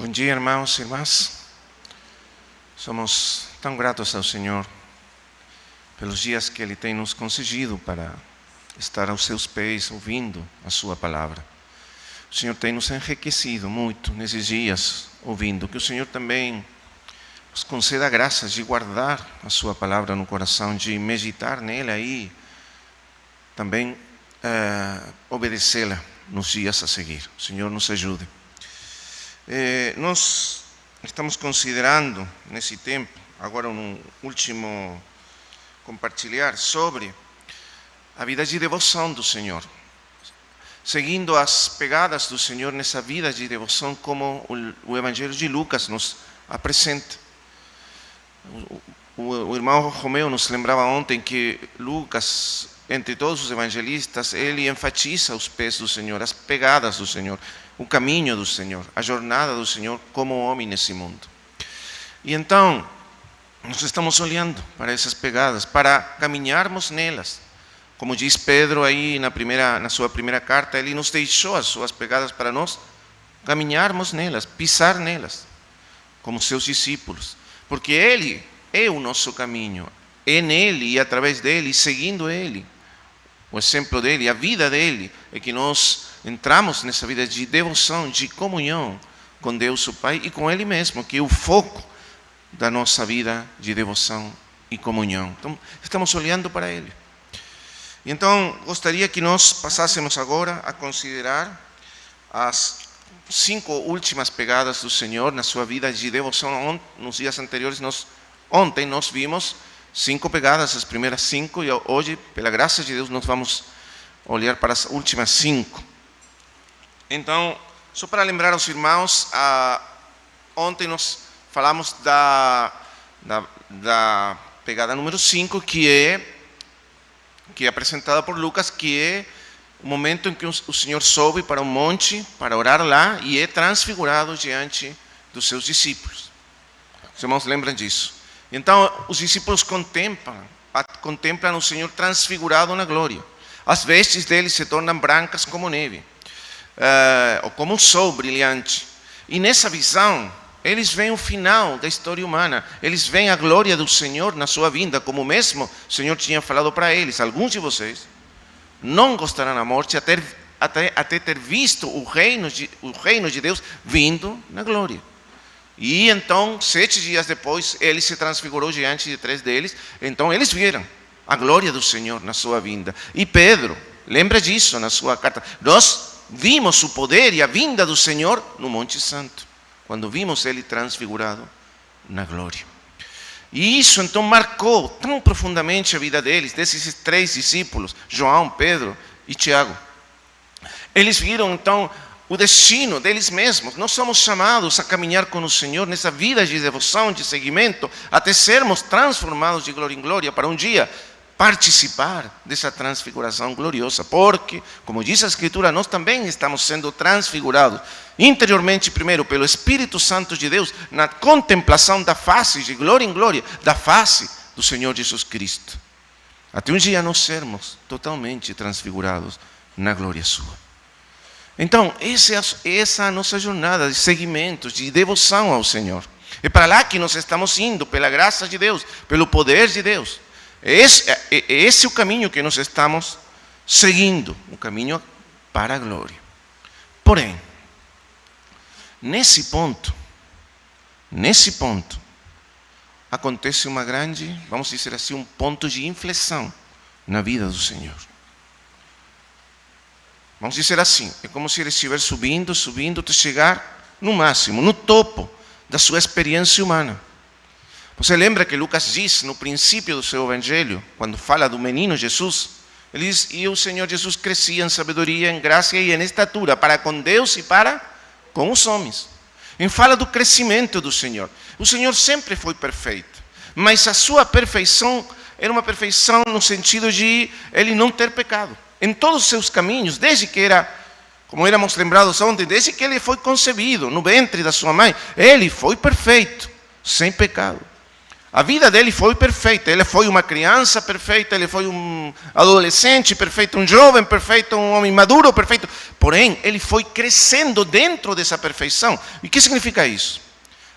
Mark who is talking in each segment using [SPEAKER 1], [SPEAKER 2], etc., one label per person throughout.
[SPEAKER 1] Bom dia, irmãos e irmãs. Somos tão gratos ao Senhor pelos dias que Ele tem nos concedido para estar aos seus pés ouvindo a sua palavra. O Senhor tem nos enriquecido muito nesses dias ouvindo. Que o Senhor também nos conceda graças de guardar a sua palavra no coração, de meditar nela e também obedecê-la nos dias a seguir. O Senhor nos ajude. Nós estamos considerando nesse tempo, agora um último compartilhar sobre a vida de devoção do Senhor, seguindo as pegadas do Senhor nessa vida de devoção como o Evangelho de Lucas nos apresenta. O irmão Romeu nos lembrava ontem que Lucas, entre todos os evangelistas, ele enfatiza os pés do Senhor, as pegadas do Senhor, o caminho do Senhor, a jornada do Senhor como homem nesse mundo. E então, nós estamos olhando para essas pegadas, para caminharmos nelas. Como diz Pedro aí na sua primeira carta, ele nos deixou as suas pegadas para nós caminharmos nelas, pisar nelas, como seus discípulos. Porque Ele é o nosso caminho, é nele e através dele, seguindo Ele, o exemplo dele, a vida dele, é que nós entramos nessa vida de devoção, de comunhão com Deus o Pai e com Ele mesmo, que é o foco da nossa vida de devoção e comunhão. Então, estamos olhando para Ele. Então, gostaria que nós passássemos agora a considerar as 5 últimas pegadas do Senhor na sua vida de devoção. Nos dias anteriores, ontem nós vimos 5 pegadas, as primeiras 5, e hoje, pela graça de Deus, nós vamos olhar para as últimas 5. Então, só para lembrar aos irmãos, ontem nós falamos da pegada número 5, que é apresentada por Lucas, que é o momento em que o Senhor sobe para um monte para orar lá e é transfigurado diante dos seus discípulos. Os irmãos lembram disso? Então, os discípulos contemplam o Senhor transfigurado na glória. As vestes dele se tornam brancas como neve, ou como um sol brilhante. E nessa visão, eles veem o final da história humana. Eles veem a glória do Senhor na sua vinda, como mesmo o Senhor tinha falado para eles. Alguns de vocês não gostarão da morte até ter visto o reino de Deus vindo na glória. E então, 7 dias depois, ele se transfigurou diante de 3 deles. Então, eles viram a glória do Senhor na sua vinda. E Pedro, lembra disso na sua carta. Nós vimos o poder e a vinda do Senhor no Monte Santo, quando vimos ele transfigurado na glória. E isso então marcou tão profundamente a vida deles, desses 3 discípulos, João, Pedro e Tiago. Eles viram então o destino deles mesmos. Nós somos chamados a caminhar com o Senhor nessa vida de devoção, de seguimento, até sermos transformados de glória em glória, para um dia participar dessa transfiguração gloriosa. Porque, como diz a Escritura, nós também estamos sendo transfigurados interiormente, primeiro pelo Espírito Santo de Deus, na contemplação da face, de glória em glória, da face do Senhor Jesus Cristo, até um dia nós sermos totalmente transfigurados na glória sua. Então, essa é a nossa jornada de seguimento, de devoção ao Senhor. É para lá que nós estamos indo, pela graça de Deus, pelo poder de Deus. Esse é o caminho que nós estamos seguindo, o caminho para a glória. Porém, nesse ponto, acontece uma grande, vamos dizer assim, um ponto de inflexão na vida do Senhor. Vamos dizer assim, é como se ele estivesse subindo, até chegar no máximo, no topo da sua experiência humana. Você lembra que Lucas diz no princípio do seu evangelho, quando fala do menino Jesus, ele diz: e o Senhor Jesus crescia em sabedoria, em graça e em estatura, para com Deus e para com os homens. Ele fala do crescimento do Senhor. O Senhor sempre foi perfeito, mas a sua perfeição era uma perfeição no sentido de ele não ter pecado. Em todos os seus caminhos, desde que como éramos lembrados ontem, desde que ele foi concebido no ventre da sua mãe, ele foi perfeito, sem pecado. A vida dele foi perfeita. Ele foi uma criança perfeita, ele foi um adolescente perfeito, um jovem perfeito, um homem maduro perfeito. Porém, ele foi crescendo dentro dessa perfeição. E o que significa isso?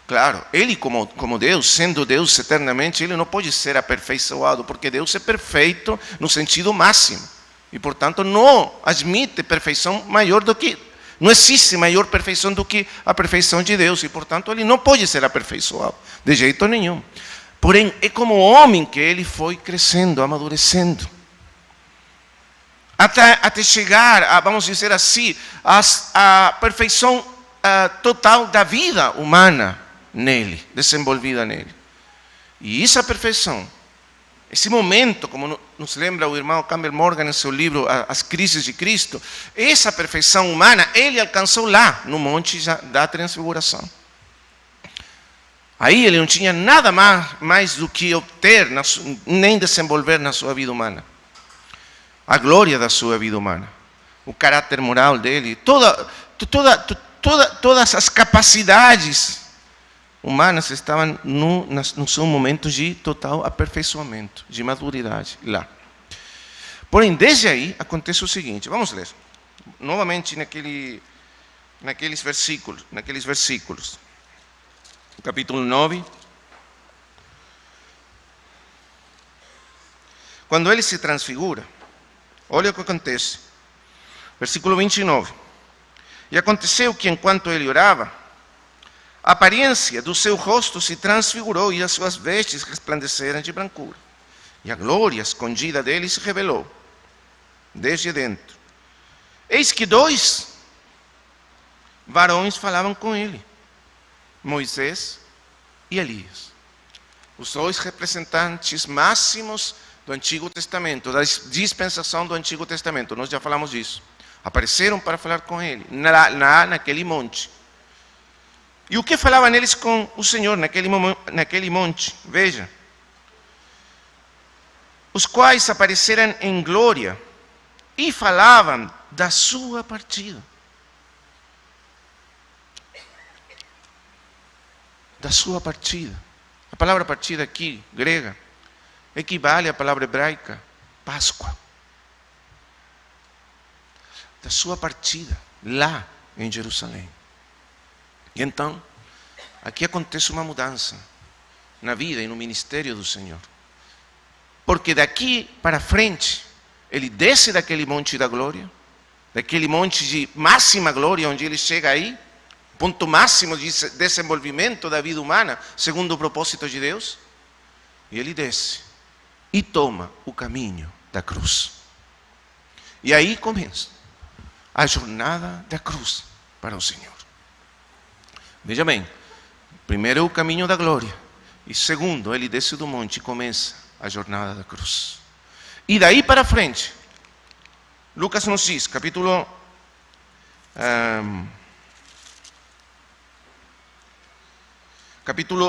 [SPEAKER 1] Claro, ele como Deus, sendo Deus eternamente, ele não pode ser aperfeiçoado, porque Deus é perfeito no sentido máximo. E, portanto, não admite perfeição maior do que... Não existe maior perfeição do que a perfeição de Deus. E, portanto, ele não pode ser aperfeiçoado, de jeito nenhum. Porém, é como homem que ele foi crescendo, amadurecendo. Até chegar, vamos dizer assim, à perfeição total da vida humana nele, desenvolvida nele. E essa perfeição, esse momento, como nos lembra o irmão Campbell Morgan em seu livro As Crises de Cristo, essa perfeição humana, ele alcançou lá, no Monte da Transfiguração. Aí ele não tinha nada mais do que obter, nem desenvolver na sua vida humana. A glória da sua vida humana, o caráter moral dele, todas as capacidades humanas estavam no seu momento de total aperfeiçoamento, de maturidade lá. Porém, desde aí acontece o seguinte, vamos ler novamente naqueles versículos. Capítulo 9. Quando ele se transfigura, olha o que acontece. Versículo 29. E aconteceu que, enquanto ele orava, a aparência do seu rosto se transfigurou e as suas vestes resplandeceram de brancura. E a glória escondida dele se revelou desde dentro. Eis que 2 varões falavam com ele, Moisés e Elias. Os 2 representantes máximos do Antigo Testamento, da dispensação do Antigo Testamento. Nós já falamos disso. Apareceram para falar com ele, naquele monte. E o que falavam eles com o Senhor naquele monte? Veja. Os quais apareceram em glória e falavam da sua partida. Da sua partida. A palavra partida aqui, grega, equivale à palavra hebraica, Páscoa. Da sua partida, lá em Jerusalém. E então, aqui acontece uma mudança na vida e no ministério do Senhor. Porque daqui para frente, ele desce daquele monte da glória, daquele monte de máxima glória, onde ele chega aí, ponto máximo de desenvolvimento da vida humana, segundo o propósito de Deus, e ele desce e toma o caminho da cruz. E aí começa a jornada da cruz para o Senhor. Veja bem, primeiro é o caminho da glória, e segundo, ele desce do monte e começa a jornada da cruz. E daí para frente, Lucas nos diz, capítulo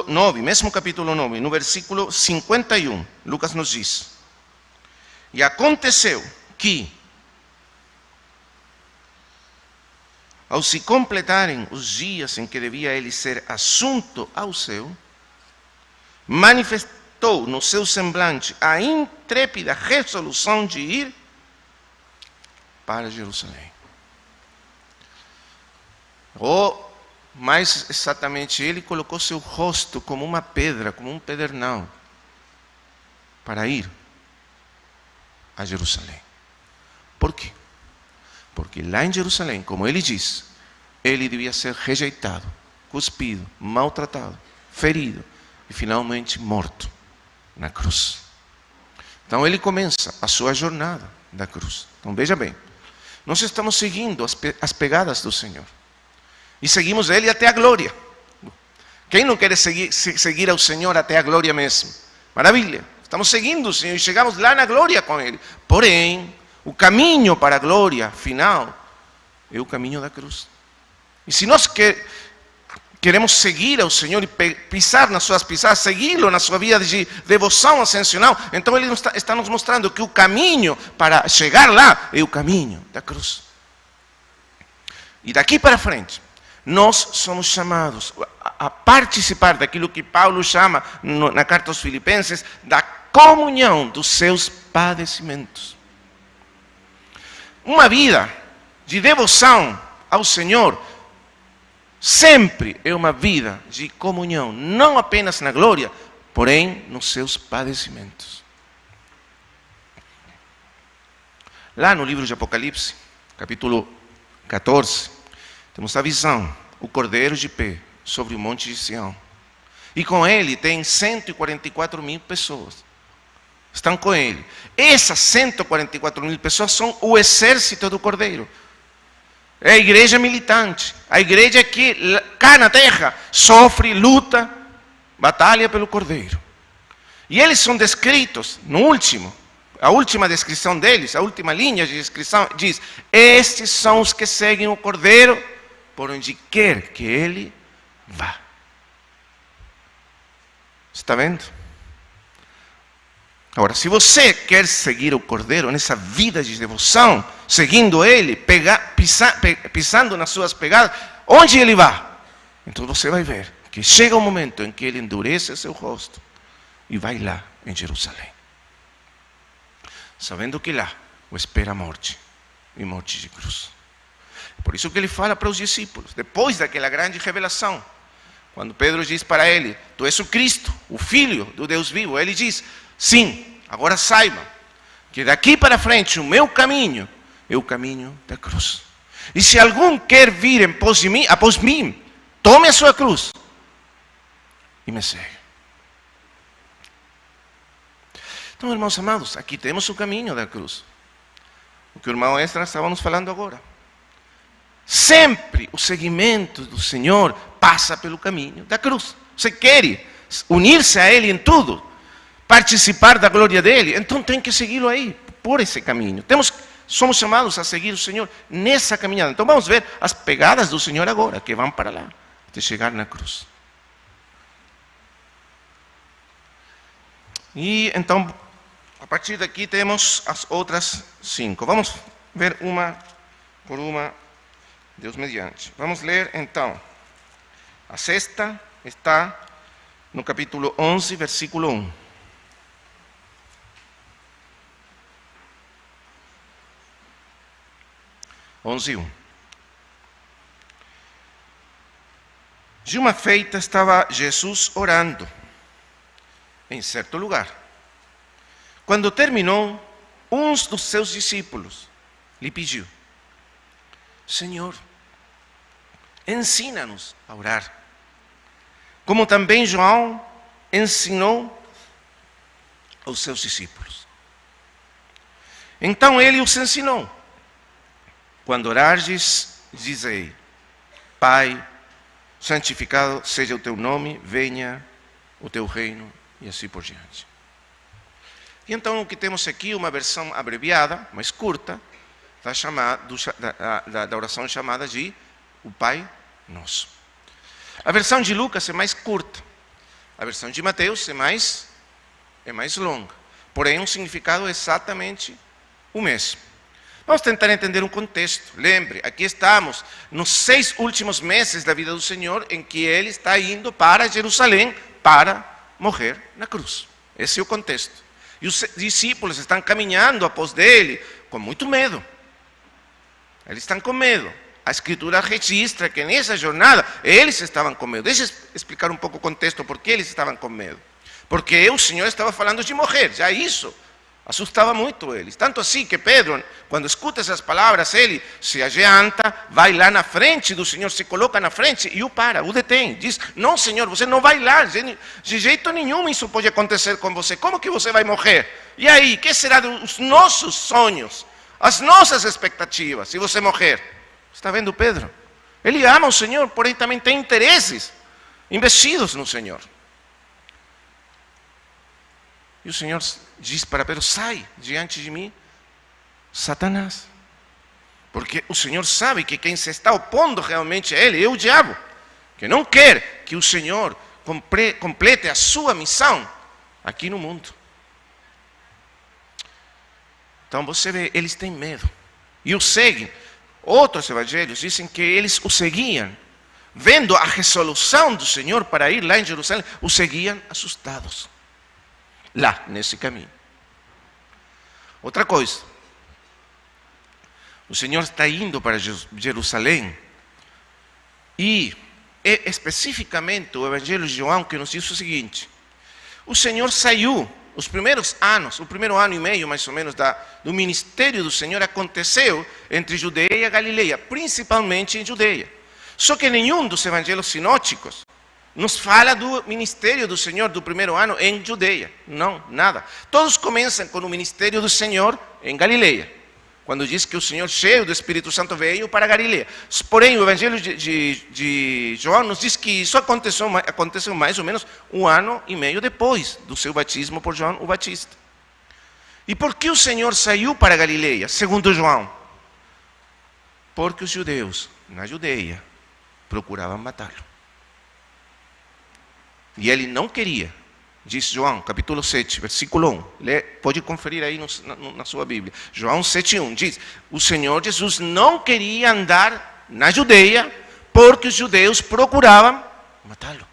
[SPEAKER 1] 9, mesmo capítulo 9, no versículo 51, Lucas nos diz: e aconteceu que, ao se completarem os dias em que devia ele ser assunto ao céu, manifestou no seu semblante a intrépida resolução de ir para Jerusalém. Ou, mais exatamente, ele colocou seu rosto como uma pedra, como um pedernal, para ir a Jerusalém. Por quê? Porque lá em Jerusalém, como ele diz, ele devia ser rejeitado, cuspido, maltratado, ferido e finalmente morto na cruz. Então ele começa a sua jornada da cruz. Então veja bem, nós estamos seguindo as pegadas do Senhor. E seguimos ele até a glória. Quem não quer seguir ao Senhor até a glória mesmo? Maravilha. Estamos seguindo o Senhor e chegamos lá na glória com ele. Porém, o caminho para a glória final é o caminho da cruz. E se nós queremos seguir ao Senhor e pisar nas suas pisadas, segui-lo na sua vida de devoção ascensional, então ele está nos mostrando que o caminho para chegar lá é o caminho da cruz. E daqui para frente, nós somos chamados a participar daquilo que Paulo chama na carta aos Filipenses, da comunhão dos seus padecimentos. Uma vida de devoção ao Senhor sempre é uma vida de comunhão, não apenas na glória, porém nos seus padecimentos. Lá no livro de Apocalipse, capítulo 14, temos a visão, o Cordeiro de pé sobre o monte de Sião. E com ele tem 144.000 pessoas. Estão com ele. Essas 144.000 pessoas são o exército do Cordeiro. É a igreja militante, a igreja que cá na terra sofre, luta, batalha pelo Cordeiro. E eles são descritos no último, a última descrição deles, a última linha de descrição diz: estes são os que seguem o Cordeiro por onde quer que ele vá. Está vendo? Agora, se você quer seguir o Cordeiro nessa vida de devoção, seguindo ele, pisando nas suas pegadas, onde ele vai? Então você vai ver que chega um momento em que ele endurece seu rosto e vai lá em Jerusalém, sabendo que lá o espera a morte, e morte de cruz. Por isso que ele fala para os discípulos, depois daquela grande revelação, quando Pedro diz para ele: tu és o Cristo, o Filho do Deus vivo, ele diz: sim, agora saiba que daqui para frente o meu caminho é o caminho da cruz. E se algum quer vir após mim, tome a sua cruz e me segue. Então, irmãos amados, aqui temos o caminho da cruz. O que o irmão Extra estava nos falando agora. Sempre o seguimento do Senhor passa pelo caminho da cruz. Você quer unir-se a Ele em tudo, participar da glória dele, então tem que segui-lo aí, por esse caminho. Somos chamados a seguir o Senhor nessa caminhada. Então vamos ver as pegadas do Senhor agora, que vão para lá, até chegar na cruz. E então, a partir daqui temos as outras 5. Vamos ver uma por uma, Deus mediante. Vamos ler então. A sexta está no capítulo 11, versículo 1. 11:1. De uma feita estava Jesus orando em certo lugar. Quando terminou, um dos seus discípulos lhe pediu: Senhor, ensina-nos a orar, como também João ensinou aos seus discípulos. Então ele os ensinou: quando orardes, dizei: Pai, santificado seja o teu nome, venha o teu reino, e assim por diante. E então o que temos aqui, uma versão abreviada, mais curta, da oração chamada de o Pai Nosso. A versão de Lucas é mais curta, a versão de Mateus é mais longa, porém o significado é exatamente o mesmo. Vamos tentar entender um contexto. Lembre, aqui estamos nos 6 últimos meses da vida do Senhor, em que Ele está indo para Jerusalém para morrer na cruz. Esse é o contexto. E os discípulos estão caminhando após dele com muito medo. Eles estão com medo. A Escritura registra que nessa jornada eles estavam com medo. Deixa eu explicar um pouco o contexto, por que eles estavam com medo. Porque o Senhor estava falando de morrer, já isso assustava muito eles. Tanto assim que Pedro, quando escuta essas palavras, ele se adianta, vai lá na frente do Senhor, se coloca na frente e o para, o detém. Diz: não, Senhor, você não vai lá, de jeito nenhum isso pode acontecer com você. Como que você vai morrer? E aí, que será dos nossos sonhos, as nossas expectativas, se você morrer? Está vendo Pedro? Ele ama o Senhor, porém também tem interesses investidos no Senhor. E o Senhor diz para Pedro: sai diante de mim, Satanás. Porque o Senhor sabe que quem se está opondo realmente a Ele é o diabo, que não quer que o Senhor complete a sua missão aqui no mundo. Então você vê, eles têm medo e o seguem. Outros evangelhos dizem que eles o seguiam vendo a resolução do Senhor para ir lá em Jerusalém, o seguiam assustados, lá nesse caminho. Outra coisa, o Senhor está indo para Jerusalém e é especificamente o Evangelho de João que nos diz o seguinte: o Senhor saiu, os primeiros anos, o primeiro ano e meio mais ou menos do ministério do Senhor aconteceu entre Judeia e Galileia, principalmente em Judeia. Só que nenhum dos evangelhos sinóticos nos fala do ministério do Senhor do primeiro ano em Judeia. Não, nada. Todos começam com o ministério do Senhor em Galileia, quando diz que o Senhor cheio do Espírito Santo veio para Galileia. Porém, o Evangelho de João nos diz que isso aconteceu mais ou menos um ano e meio depois do seu batismo por João o Batista. E por que o Senhor saiu para Galileia, segundo João? Porque os judeus, na Judeia, procuravam matá-lo. E ele não queria. Diz João, capítulo 7, versículo 1. Pode conferir aí na sua Bíblia. João 7:1 diz: o Senhor Jesus não queria andar na Judeia porque os judeus procuravam matá-lo.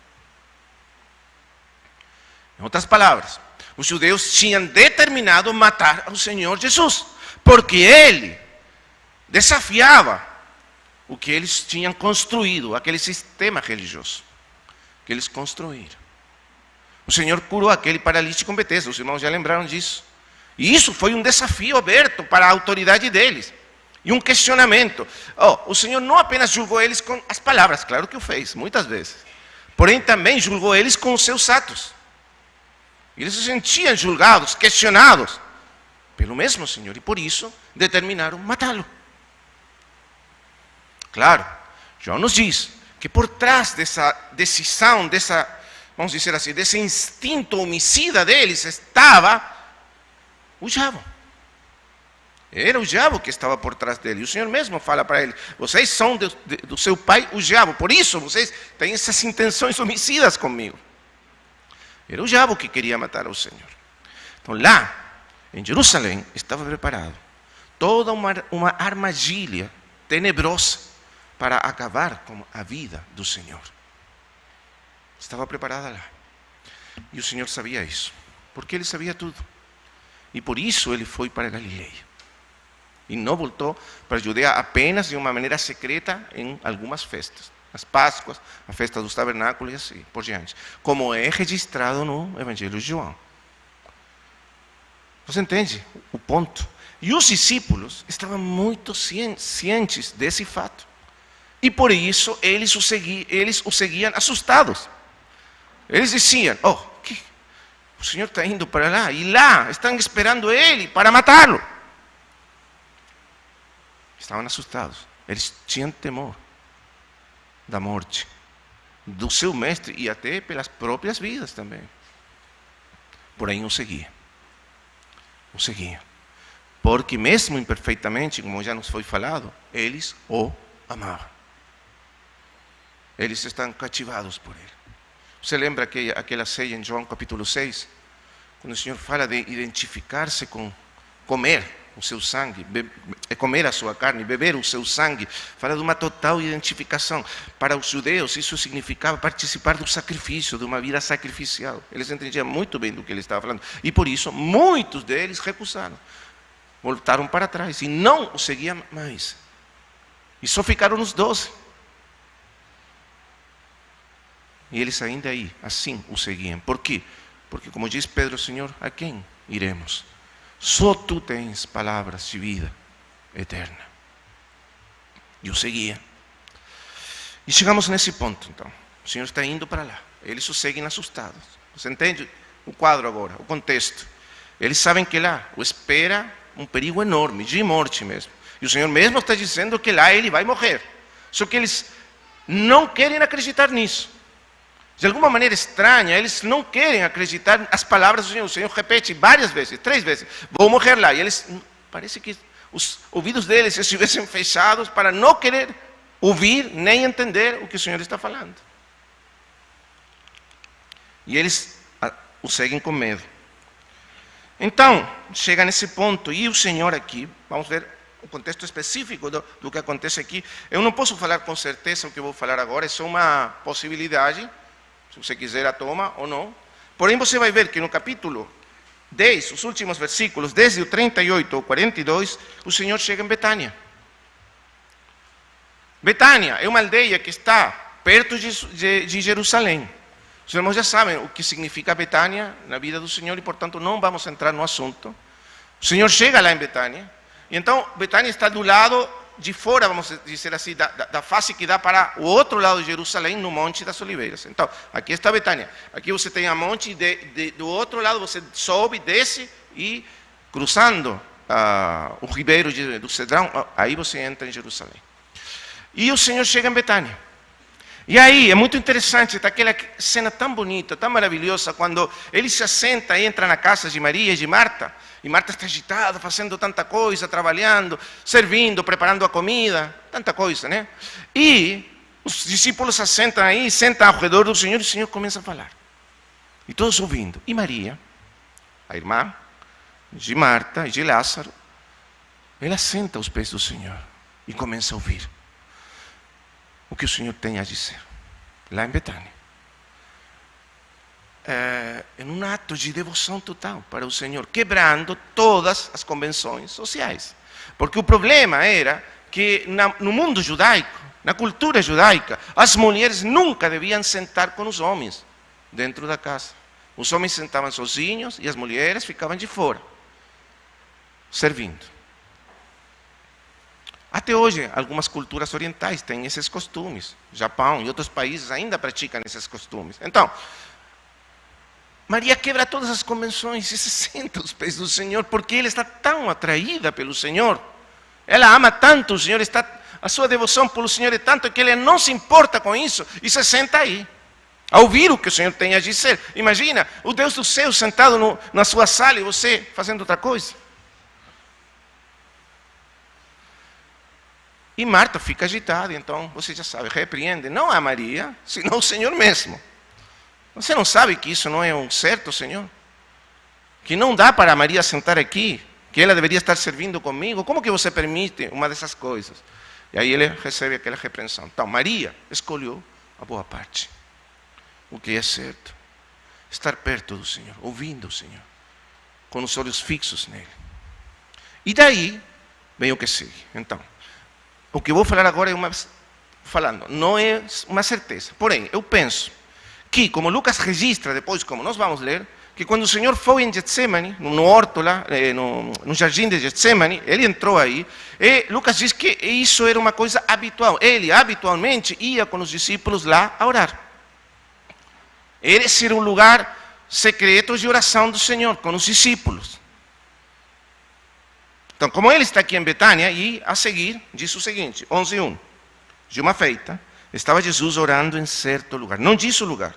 [SPEAKER 1] Em outras palavras, os judeus tinham determinado matar ao Senhor Jesus, porque ele desafiava o que eles tinham construído, aquele sistema religioso que eles construíram. O Senhor curou aquele paralítico em Betesda, os irmãos já lembraram disso. E isso foi um desafio aberto para a autoridade deles. E um questionamento. O Senhor não apenas julgou eles com as palavras, claro que o fez, muitas vezes. Porém também julgou eles com os seus atos. Eles se sentiam julgados, questionados pelo mesmo Senhor. E por isso determinaram matá-lo. Claro, João nos diz que por trás dessa decisão, vamos dizer assim, desse instinto homicida deles, estava o diabo. Era o diabo que estava por trás dele. E o Senhor mesmo fala para ele: vocês são do seu pai, o diabo. Por isso vocês têm essas intenções homicidas comigo. Era o diabo que queria matar ao Senhor. Então lá, em Jerusalém, estava preparado toda uma armadilha tenebrosa para acabar com a vida do Senhor. Estava preparada lá. E o Senhor sabia isso, porque ele sabia tudo. E por isso ele foi para Galileia. E não voltou para a Judeia apenas de uma maneira secreta em algumas festas. As Páscoas, a festa dos tabernáculos e assim por diante. Como é registrado no Evangelho de João. Você entende o ponto? E os discípulos estavam muito cientes desse fato. E por isso eles o seguiam assustados. Eles diziam: o Senhor está indo para lá, e lá estão esperando ele para matá-lo. Estavam assustados. Eles tinham temor da morte, do seu mestre e até pelas próprias vidas também. Porém, o seguiam. O seguiam. Porque mesmo imperfeitamente, como já nos foi falado, eles o amavam. Eles estão cativados por ele. Você lembra aquela ceia em João capítulo 6? Quando o Senhor fala de identificar-se com comer o seu sangue, comer a sua carne, beber o seu sangue, fala de uma total identificação. Para os judeus isso significava participar do sacrifício, de uma vida sacrificial. Eles entendiam muito bem do que ele estava falando. E por isso muitos deles recusaram. Voltaram para trás e não o seguiam mais. E só ficaram os 12. E eles ainda aí, assim, o seguiam. Por quê? Porque, como diz Pedro, Senhor, a quem iremos? Só tu tens palavras de vida eterna. E o seguiam. E chegamos nesse ponto, então. O Senhor está indo para lá. Eles o seguem assustados. Você entende o quadro agora, o contexto? Eles sabem que lá o espera um perigo enorme, de morte mesmo. E o Senhor mesmo está dizendo que lá ele vai morrer. Só que eles não querem acreditar nisso. De alguma maneira estranha, eles não querem acreditar nas palavras do Senhor. O Senhor repete várias vezes, 3 vezes: vou morrer lá. E eles, parece que os ouvidos deles estivessem fechados para não querer ouvir nem entender o que o Senhor está falando. E eles o seguem com medo. Então, chega nesse ponto, e o Senhor aqui, vamos ver um contexto específico do que acontece aqui. Eu não posso falar com certeza o que eu vou falar agora, é só uma possibilidade, se você quiser a toma ou não. Porém, você vai ver que no capítulo 10, os últimos versículos, desde o 38 ao 42, o Senhor chega em Betânia. Betânia é uma aldeia que está perto de Jerusalém. Os irmãos já sabem o que significa Betânia na vida do Senhor e, portanto, não vamos entrar no assunto. O Senhor chega lá em Betânia, e então Betânia está do lado de fora, vamos dizer assim, da face que dá para o outro lado de Jerusalém, no Monte das Oliveiras. Então, aqui está Betânia. Aqui você tem a monte, do outro lado você sobe, desce e, cruzando o ribeiro do Cedrão, aí você entra em Jerusalém. E o Senhor chega em Betânia. E aí é muito interessante, está aquela cena tão bonita, tão maravilhosa, quando ele se assenta e entra na casa de Maria e de Marta, e Marta está agitada, fazendo tanta coisa, trabalhando, servindo, preparando a comida, tanta coisa, né? E os discípulos se assentam aí, sentam ao redor do Senhor, e o Senhor começa a falar. E todos ouvindo. E Maria, a irmã de Marta e de Lázaro, ela senta aos pés do Senhor e começa a ouvir o que o Senhor tem a dizer, lá em Betânia. Em um ato de devoção total para o Senhor, quebrando todas as convenções sociais. Porque o problema era que no mundo judaico, na cultura judaica, as mulheres nunca deviam sentar com os homens dentro da casa. Os homens sentavam sozinhos e as mulheres ficavam de fora, servindo. Até hoje, algumas culturas orientais têm esses costumes. Japão e outros países ainda praticam esses costumes. Então, Maria quebra todas as convenções e se senta aos pés do Senhor, porque ela está tão atraída pelo Senhor. Ela ama tanto o Senhor, a sua devoção pelo Senhor é tanto que ela não se importa com isso e se senta aí, a ouvir o que o Senhor tem a dizer. Imagina o Deus do céu sentado na sua sala e você fazendo outra coisa. E Marta fica agitada, então você já sabe, repreende não a Maria, senão o Senhor mesmo. Você não sabe que isso não é um certo, Senhor? Que não dá para Maria sentar aqui, que ela deveria estar servindo comigo? Como que você permite uma dessas coisas? E aí ele recebe aquela repreensão. Então, Maria escolheu a boa parte, o que é certo. Estar perto do Senhor, ouvindo o Senhor, com os olhos fixos nele. E daí vem o que segue. Então, o que eu vou falar agora não é uma certeza. Porém, eu penso que, como Lucas registra depois, como nós vamos ler, que quando o Senhor foi em Getsemane, no horto lá, no jardim de Getsemane, ele entrou aí, e Lucas diz que isso era uma coisa habitual. Ele habitualmente ia com os discípulos lá a orar. Esse era um lugar secreto de oração do Senhor, com os discípulos. Então, como ele está aqui em Betânia, e a seguir, diz o seguinte, 11:1. De uma feita, estava Jesus orando em certo lugar. Não diz o lugar.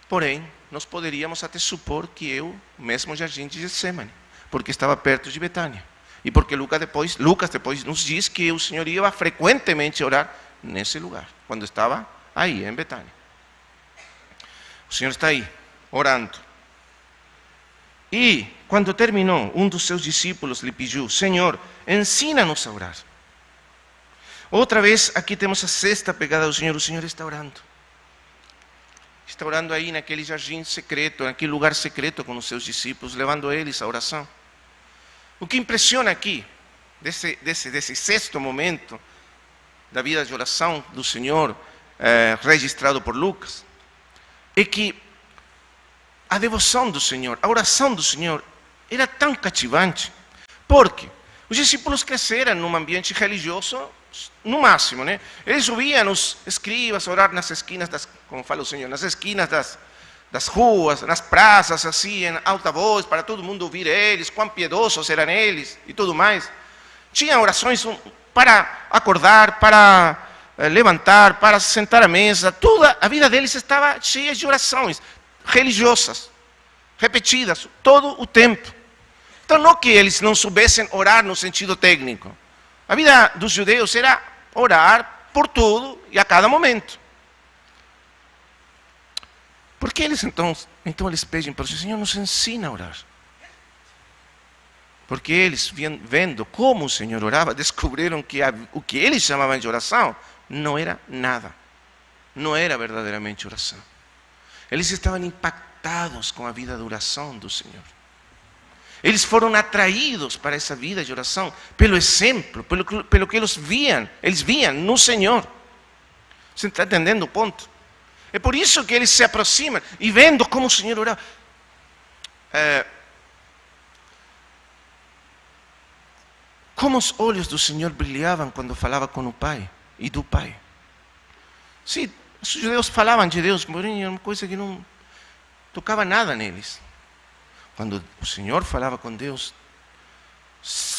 [SPEAKER 1] Porém, nós poderíamos até supor que é o mesmo jardim de Getsemane, porque estava perto de Betânia. E porque Lucas depois nos diz que o Senhor ia frequentemente orar nesse lugar, quando estava aí, em Betânia. O Senhor está aí, orando. E, quando terminou, um dos seus discípulos lhe pediu: Senhor, ensina-nos a orar. Outra vez, aqui temos a sexta pegada do Senhor. O Senhor está orando. Está orando aí naquele jardim secreto, naquele lugar secreto com os seus discípulos, levando a eles a oração. O que impressiona aqui, desse sexto momento da vida de oração do Senhor, registrado por Lucas, é que a devoção do Senhor, a oração do Senhor, era tão cativante, porque os discípulos cresceram num ambiente religioso no máximo, né? Eles ouviam os escribas orar nas esquinas como fala o Senhor, nas esquinas das ruas, nas praças, assim, em alta voz, para todo mundo ouvir eles, quão piedosos eram eles e tudo mais. Tinham orações para acordar, para levantar, para sentar à mesa. Toda a vida deles estava cheia de orações religiosas, repetidas, todo o tempo. Então, não que eles não soubessem orar no sentido técnico. A vida dos judeus era orar por tudo e a cada momento. Por que eles então eles pedem para o Senhor, nos ensina a orar? Porque eles, vendo como o Senhor orava, descobriram que o que eles chamavam de oração não era nada. Não era verdadeiramente oração. Eles estavam impactados com a vida de oração do Senhor. Eles foram atraídos para essa vida de oração pelo exemplo, pelo que eles viam no Senhor. Você está entendendo o ponto? É por isso que eles se aproximam e vendo como o Senhor orava. Como os olhos do Senhor brilhavam quando falava com o Pai e do Pai. Sim, os judeus falavam de Deus, porém era uma coisa que não tocava nada neles. Quando o Senhor falava com Deus,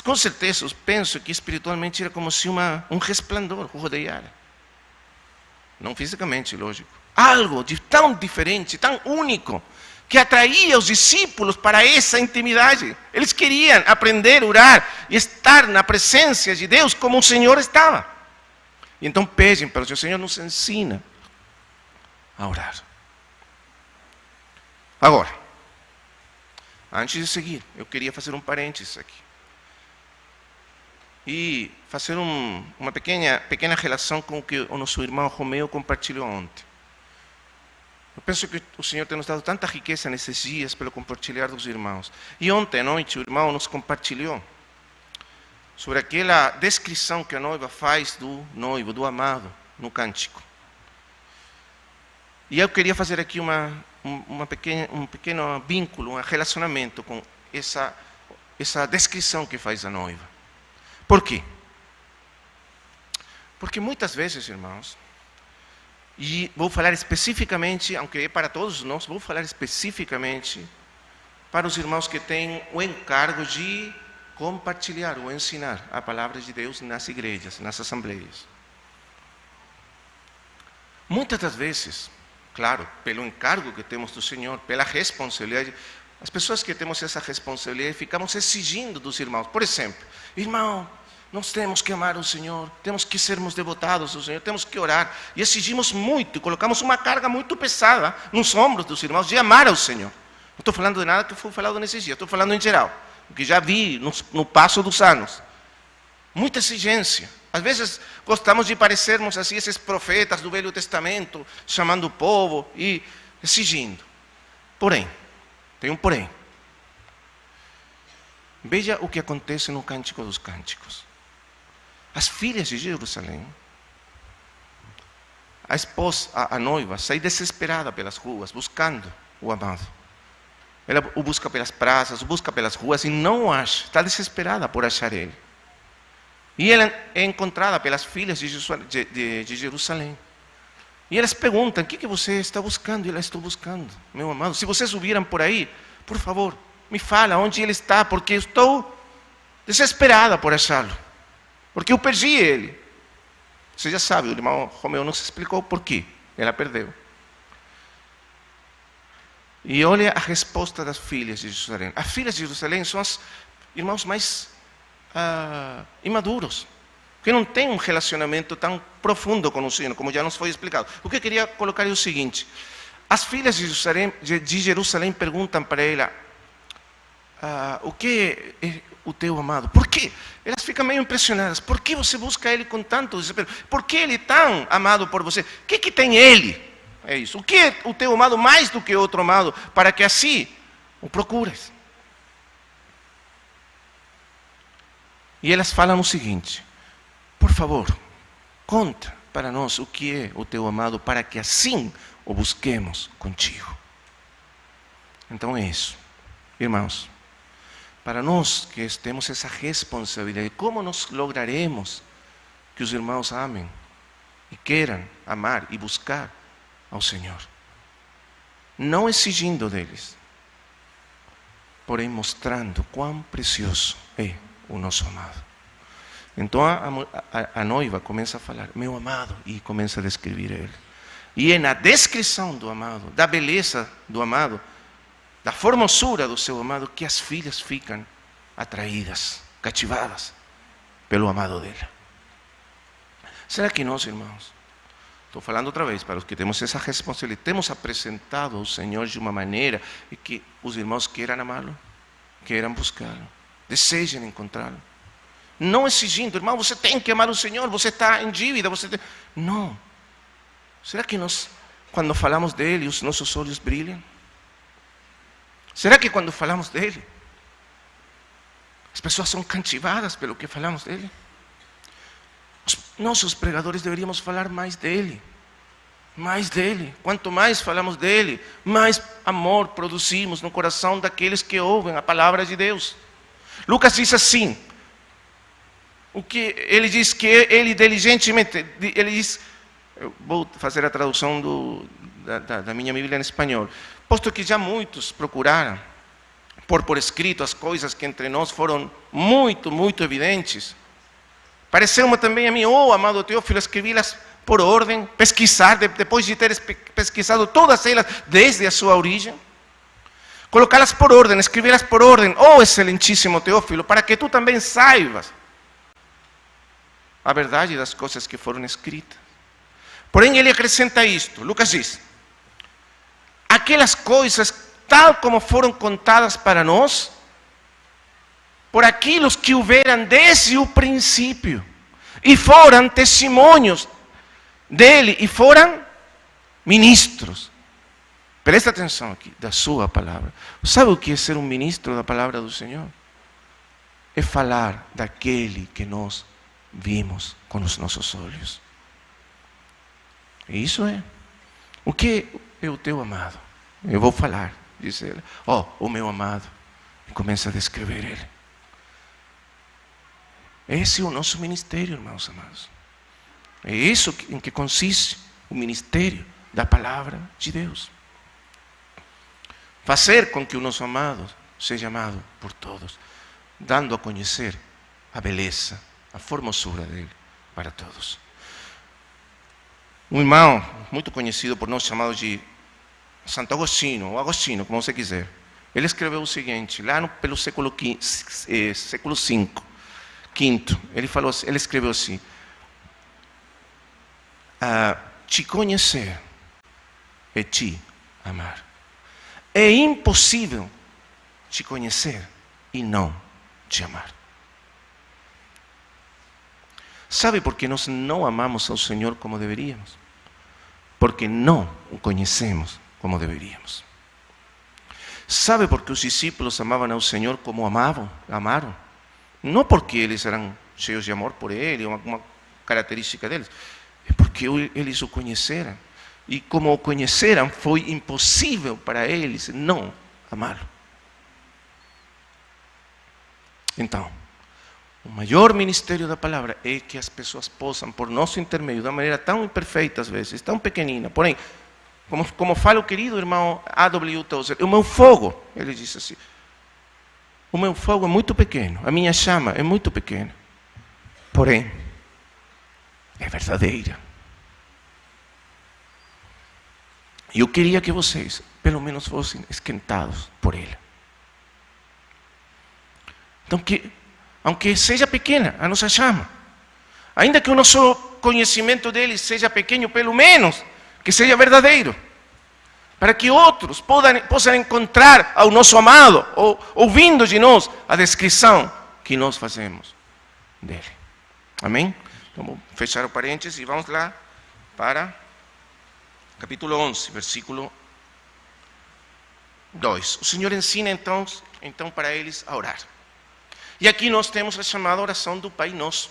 [SPEAKER 1] com certeza eu penso que espiritualmente era como se um resplandor o rodeara. Não fisicamente, lógico. Algo de tão diferente, tão único, que atraía os discípulos para essa intimidade. Eles queriam aprender a orar e estar na presença de Deus como o Senhor estava. E então pedem para o Senhor nos ensina a orar. Agora, antes de seguir, eu queria fazer um parênteses aqui. E fazer uma pequena relação com o que o nosso irmão Romeu compartilhou ontem. Eu penso que o Senhor tem nos dado tanta riqueza nesses dias pelo compartilhar dos irmãos. E ontem à noite o irmão nos compartilhou sobre aquela descrição que a noiva faz do noivo, do amado, no cântico. E eu queria fazer aqui um pequeno vínculo, um relacionamento com essa descrição que faz a noiva. Por quê? Porque muitas vezes, irmãos, e vou falar especificamente, aunque é para todos nós, vou falar especificamente para os irmãos que têm o encargo de compartilhar ou ensinar a palavra de Deus nas igrejas, nas assembleias. Muitas das vezes, claro, pelo encargo que temos do Senhor, pela responsabilidade, as pessoas que temos essa responsabilidade ficamos exigindo dos irmãos. Por exemplo, irmão, nós temos que amar o Senhor, temos que sermos devotados ao Senhor, temos que orar. E exigimos muito, colocamos uma carga muito pesada nos ombros dos irmãos de amar ao Senhor. Não estou falando de nada que foi falado nesses dias, estou falando em geral, o que já vi no passo dos anos. Muita exigência. Às vezes gostamos de parecermos assim, esses profetas do Velho Testamento, chamando o povo e exigindo. Porém, tem um porém. Veja o que acontece no Cântico dos Cânticos. As filhas de Jerusalém, a esposa, a noiva, sai desesperada pelas ruas, buscando o amado. Ela o busca pelas praças, o busca pelas ruas e não o acha. Está desesperada por achar ele. E ela é encontrada pelas filhas de Jerusalém. E elas perguntam, o que você está buscando? E ela, estou buscando, meu amado. Se vocês ouviram por aí, por favor, me fala onde ele está, porque eu estou desesperada por achá-lo. Porque eu perdi ele. Você já sabe, o irmão Romeu nos explicou por quê. Ela perdeu. E olha a resposta das filhas de Jerusalém. As filhas de Jerusalém são os irmãos mais imaduros, que não têm um relacionamento tão profundo com o Senhor, como já nos foi explicado. O que eu queria colocar é o seguinte. As filhas de Jerusalém perguntam para ela, o que é o teu amado? Por quê? Elas ficam meio impressionadas. Por que você busca ele com tanto desespero? Por que ele é tão amado por você? O que tem ele? É isso. O que é o teu amado mais do que outro amado? Para que assim o procures. E elas falam o seguinte, por favor, conta para nós o que é o teu amado, para que assim o busquemos contigo. Então é isso, irmãos. Para nós que temos essa responsabilidade, como nós lograremos que os irmãos amem e queiram amar e buscar ao Senhor? Não exigindo deles, porém mostrando quão precioso é o nosso amado. Então a noiva começa a falar, meu amado, e começa a descrever ele. E é na descrição do amado, da beleza do amado, da formosura do seu amado, que as filhas ficam atraídas, cativadas pelo amado dela. Será que nós, irmãos, estou falando outra vez para os que temos essa responsabilidade, temos apresentado ao Senhor de uma maneira que os irmãos queiram amá-lo, queiram buscá-lo? desejem encontrá-lo. Não exigindo, irmão, você tem que amar o Senhor, você está em dívida, Não. Será que nós, quando falamos dele, os nossos olhos brilham? Será que quando falamos dele, as pessoas são cativadas pelo que falamos dele? Os nossos pregadores deveríamos falar mais dele. Mais dele. Quanto mais falamos dele, mais amor produzimos no coração daqueles que ouvem a palavra de Deus. Lucas diz assim, o que ele diz que ele diligentemente, ele diz, eu vou fazer a tradução da minha Bíblia em espanhol, posto que já muitos procuraram pôr por escrito as coisas que entre nós foram muito, muito evidentes, pareceu-me também a mim, amado Teófilo, escrevi-las por ordem, pesquisar, depois de ter pesquisado todas elas desde a sua origem, colocá-las por ordem, escrevê-las por ordem, excelentíssimo Teófilo, para que tu também saibas a verdade das coisas que foram escritas. Porém, ele acrescenta isto, Lucas diz, aquelas coisas, tal como foram contadas para nós, por aqueles que houveram desde o princípio, e foram testemunhos dele, e foram ministros. Presta atenção aqui, da sua palavra. Sabe o que é ser um ministro da palavra do Senhor? É falar daquele que nós vimos com os nossos olhos. Isso é. O que é o teu amado? Eu vou falar, diz ele. O meu amado. E começa a descrever ele. Esse é o nosso ministério, irmãos amados. É isso em que consiste o ministério da palavra de Deus. Fazer com que o nosso amado seja amado por todos, dando a conhecer a beleza, a formosura dele para todos. Um irmão muito conhecido por nós, chamado de Santo Agostinho, ou Agostinho, como você quiser, ele escreveu o seguinte, lá pelo século V, ele escreveu assim, te conhecer é te amar. É impossível te conhecer e não te amar. ¿Sabe por que nós não amamos ao Senhor como deveríamos? Porque não o conhecemos como deveríamos. ¿Sabe por que os discípulos amavam ao Senhor como amaram? Não porque eles eram cheios de amor por Ele, ou alguma característica deles. É porque eles o conheceram. E como o conheceram, foi impossível para eles não amá-lo. Então, o maior ministério da palavra é que as pessoas possam, por nosso intermédio, de uma maneira tão imperfeita às vezes, tão pequenina, porém, como fala o querido irmão A.W. Tozer, o meu fogo, ele disse assim, o meu fogo é muito pequeno, a minha chama é muito pequena, porém, é verdadeira. E eu queria que vocês, pelo menos, fossem esquentados por ele. Então, aunque seja pequena a nossa chama, ainda que o nosso conhecimento dele seja pequeno, pelo menos que seja verdadeiro, para que outros possam encontrar ao nosso amado, ouvindo de nós a descrição que nós fazemos dele. Amém? Então, vamos fechar o parênteses e vamos lá para capítulo 11, versículo 2. O Senhor ensina então para eles a orar. E aqui nós temos a chamada oração do Pai Nosso.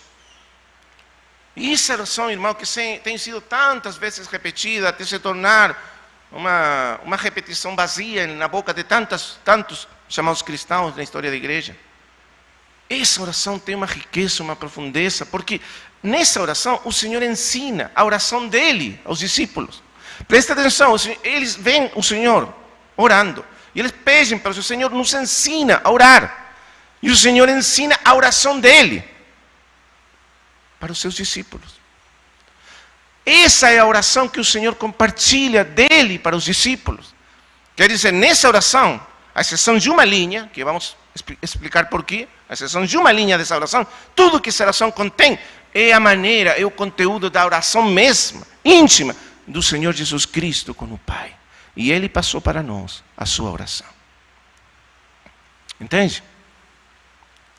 [SPEAKER 1] E essa oração, irmão, que tem sido tantas vezes repetida até se tornar uma repetição vazia na boca de tantos chamados cristãos na história da igreja. Essa oração tem uma riqueza, uma profundeza, porque nessa oração o Senhor ensina a oração dele aos discípulos. Presta atenção, eles veem o Senhor orando, e eles pedem para o Senhor nos ensina a orar. E o Senhor ensina a oração dele para os seus discípulos. Essa é a oração que o Senhor compartilha dele para os discípulos. Quer dizer, nessa oração, a exceção de uma linha, que vamos explicar por quê, a exceção de uma linha dessa oração, tudo que essa oração contém é a maneira, é o conteúdo da oração mesma, íntima, do Senhor Jesus Cristo com o Pai. E Ele passou para nós a sua oração. Entende?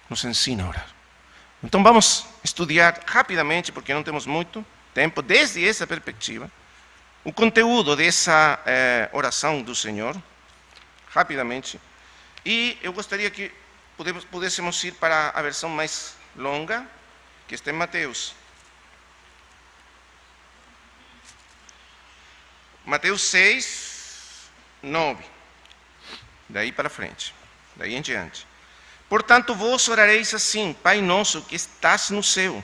[SPEAKER 1] nos ensina a orar. Então vamos estudar rapidamente, porque não temos muito tempo, desde essa perspectiva, o conteúdo dessa oração do Senhor, rapidamente. E eu gostaria que pudéssemos ir para a versão mais longa, que está em Mateus. Mateus 6, 9. Daí para frente, daí em diante. Portanto, vós orareis assim: Pai nosso que estás no céu,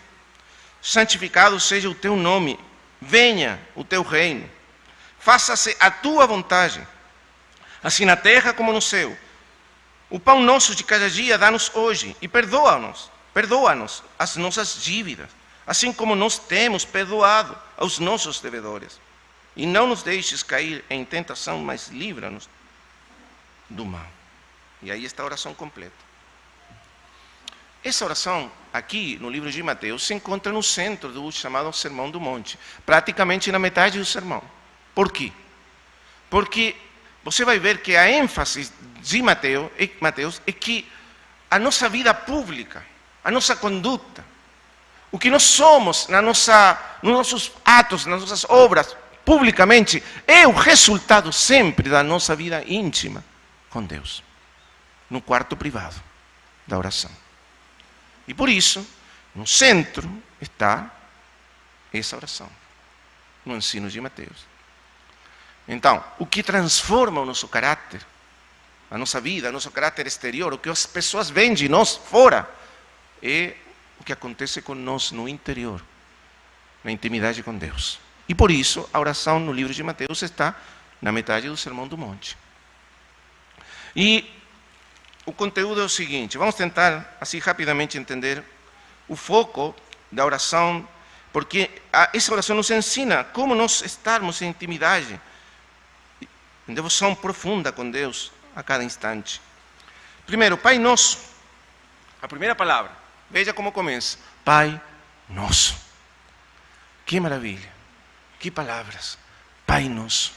[SPEAKER 1] santificado seja o teu nome, venha o teu reino, faça-se a tua vontade, assim na terra como no céu. O pão nosso de cada dia dá-nos hoje, e perdoa-nos as nossas dívidas, assim como nós temos perdoado aos nossos devedores. E não nos deixes cair em tentação, mas livra-nos do mal. E aí está a oração completa. Essa oração, aqui no livro de Mateus, se encontra no centro do chamado Sermão do Monte, praticamente na metade do sermão. Por quê? Porque você vai ver que a ênfase de Mateus é que a nossa vida pública, a nossa conduta, o que nós somos nos nossos atos, nas nossas obras, publicamente, é o resultado sempre da nossa vida íntima com Deus, no quarto privado da oração. E por isso, no centro está essa oração, no ensino de Mateus. Então, o que transforma o nosso caráter, a nossa vida, o nosso caráter exterior, o que as pessoas veem de nós fora, é o que acontece com nós no interior, na intimidade com Deus. E por isso, a oração no livro de Mateus está na metade do Sermão do Monte. E o conteúdo é o seguinte: vamos tentar, assim, rapidamente entender o foco da oração, porque essa oração nos ensina como nós estarmos em intimidade, em devoção profunda com Deus a cada instante. Primeiro, Pai Nosso. A primeira palavra, veja como começa: Pai Nosso. Que maravilha, que palavras. Pai Nosso.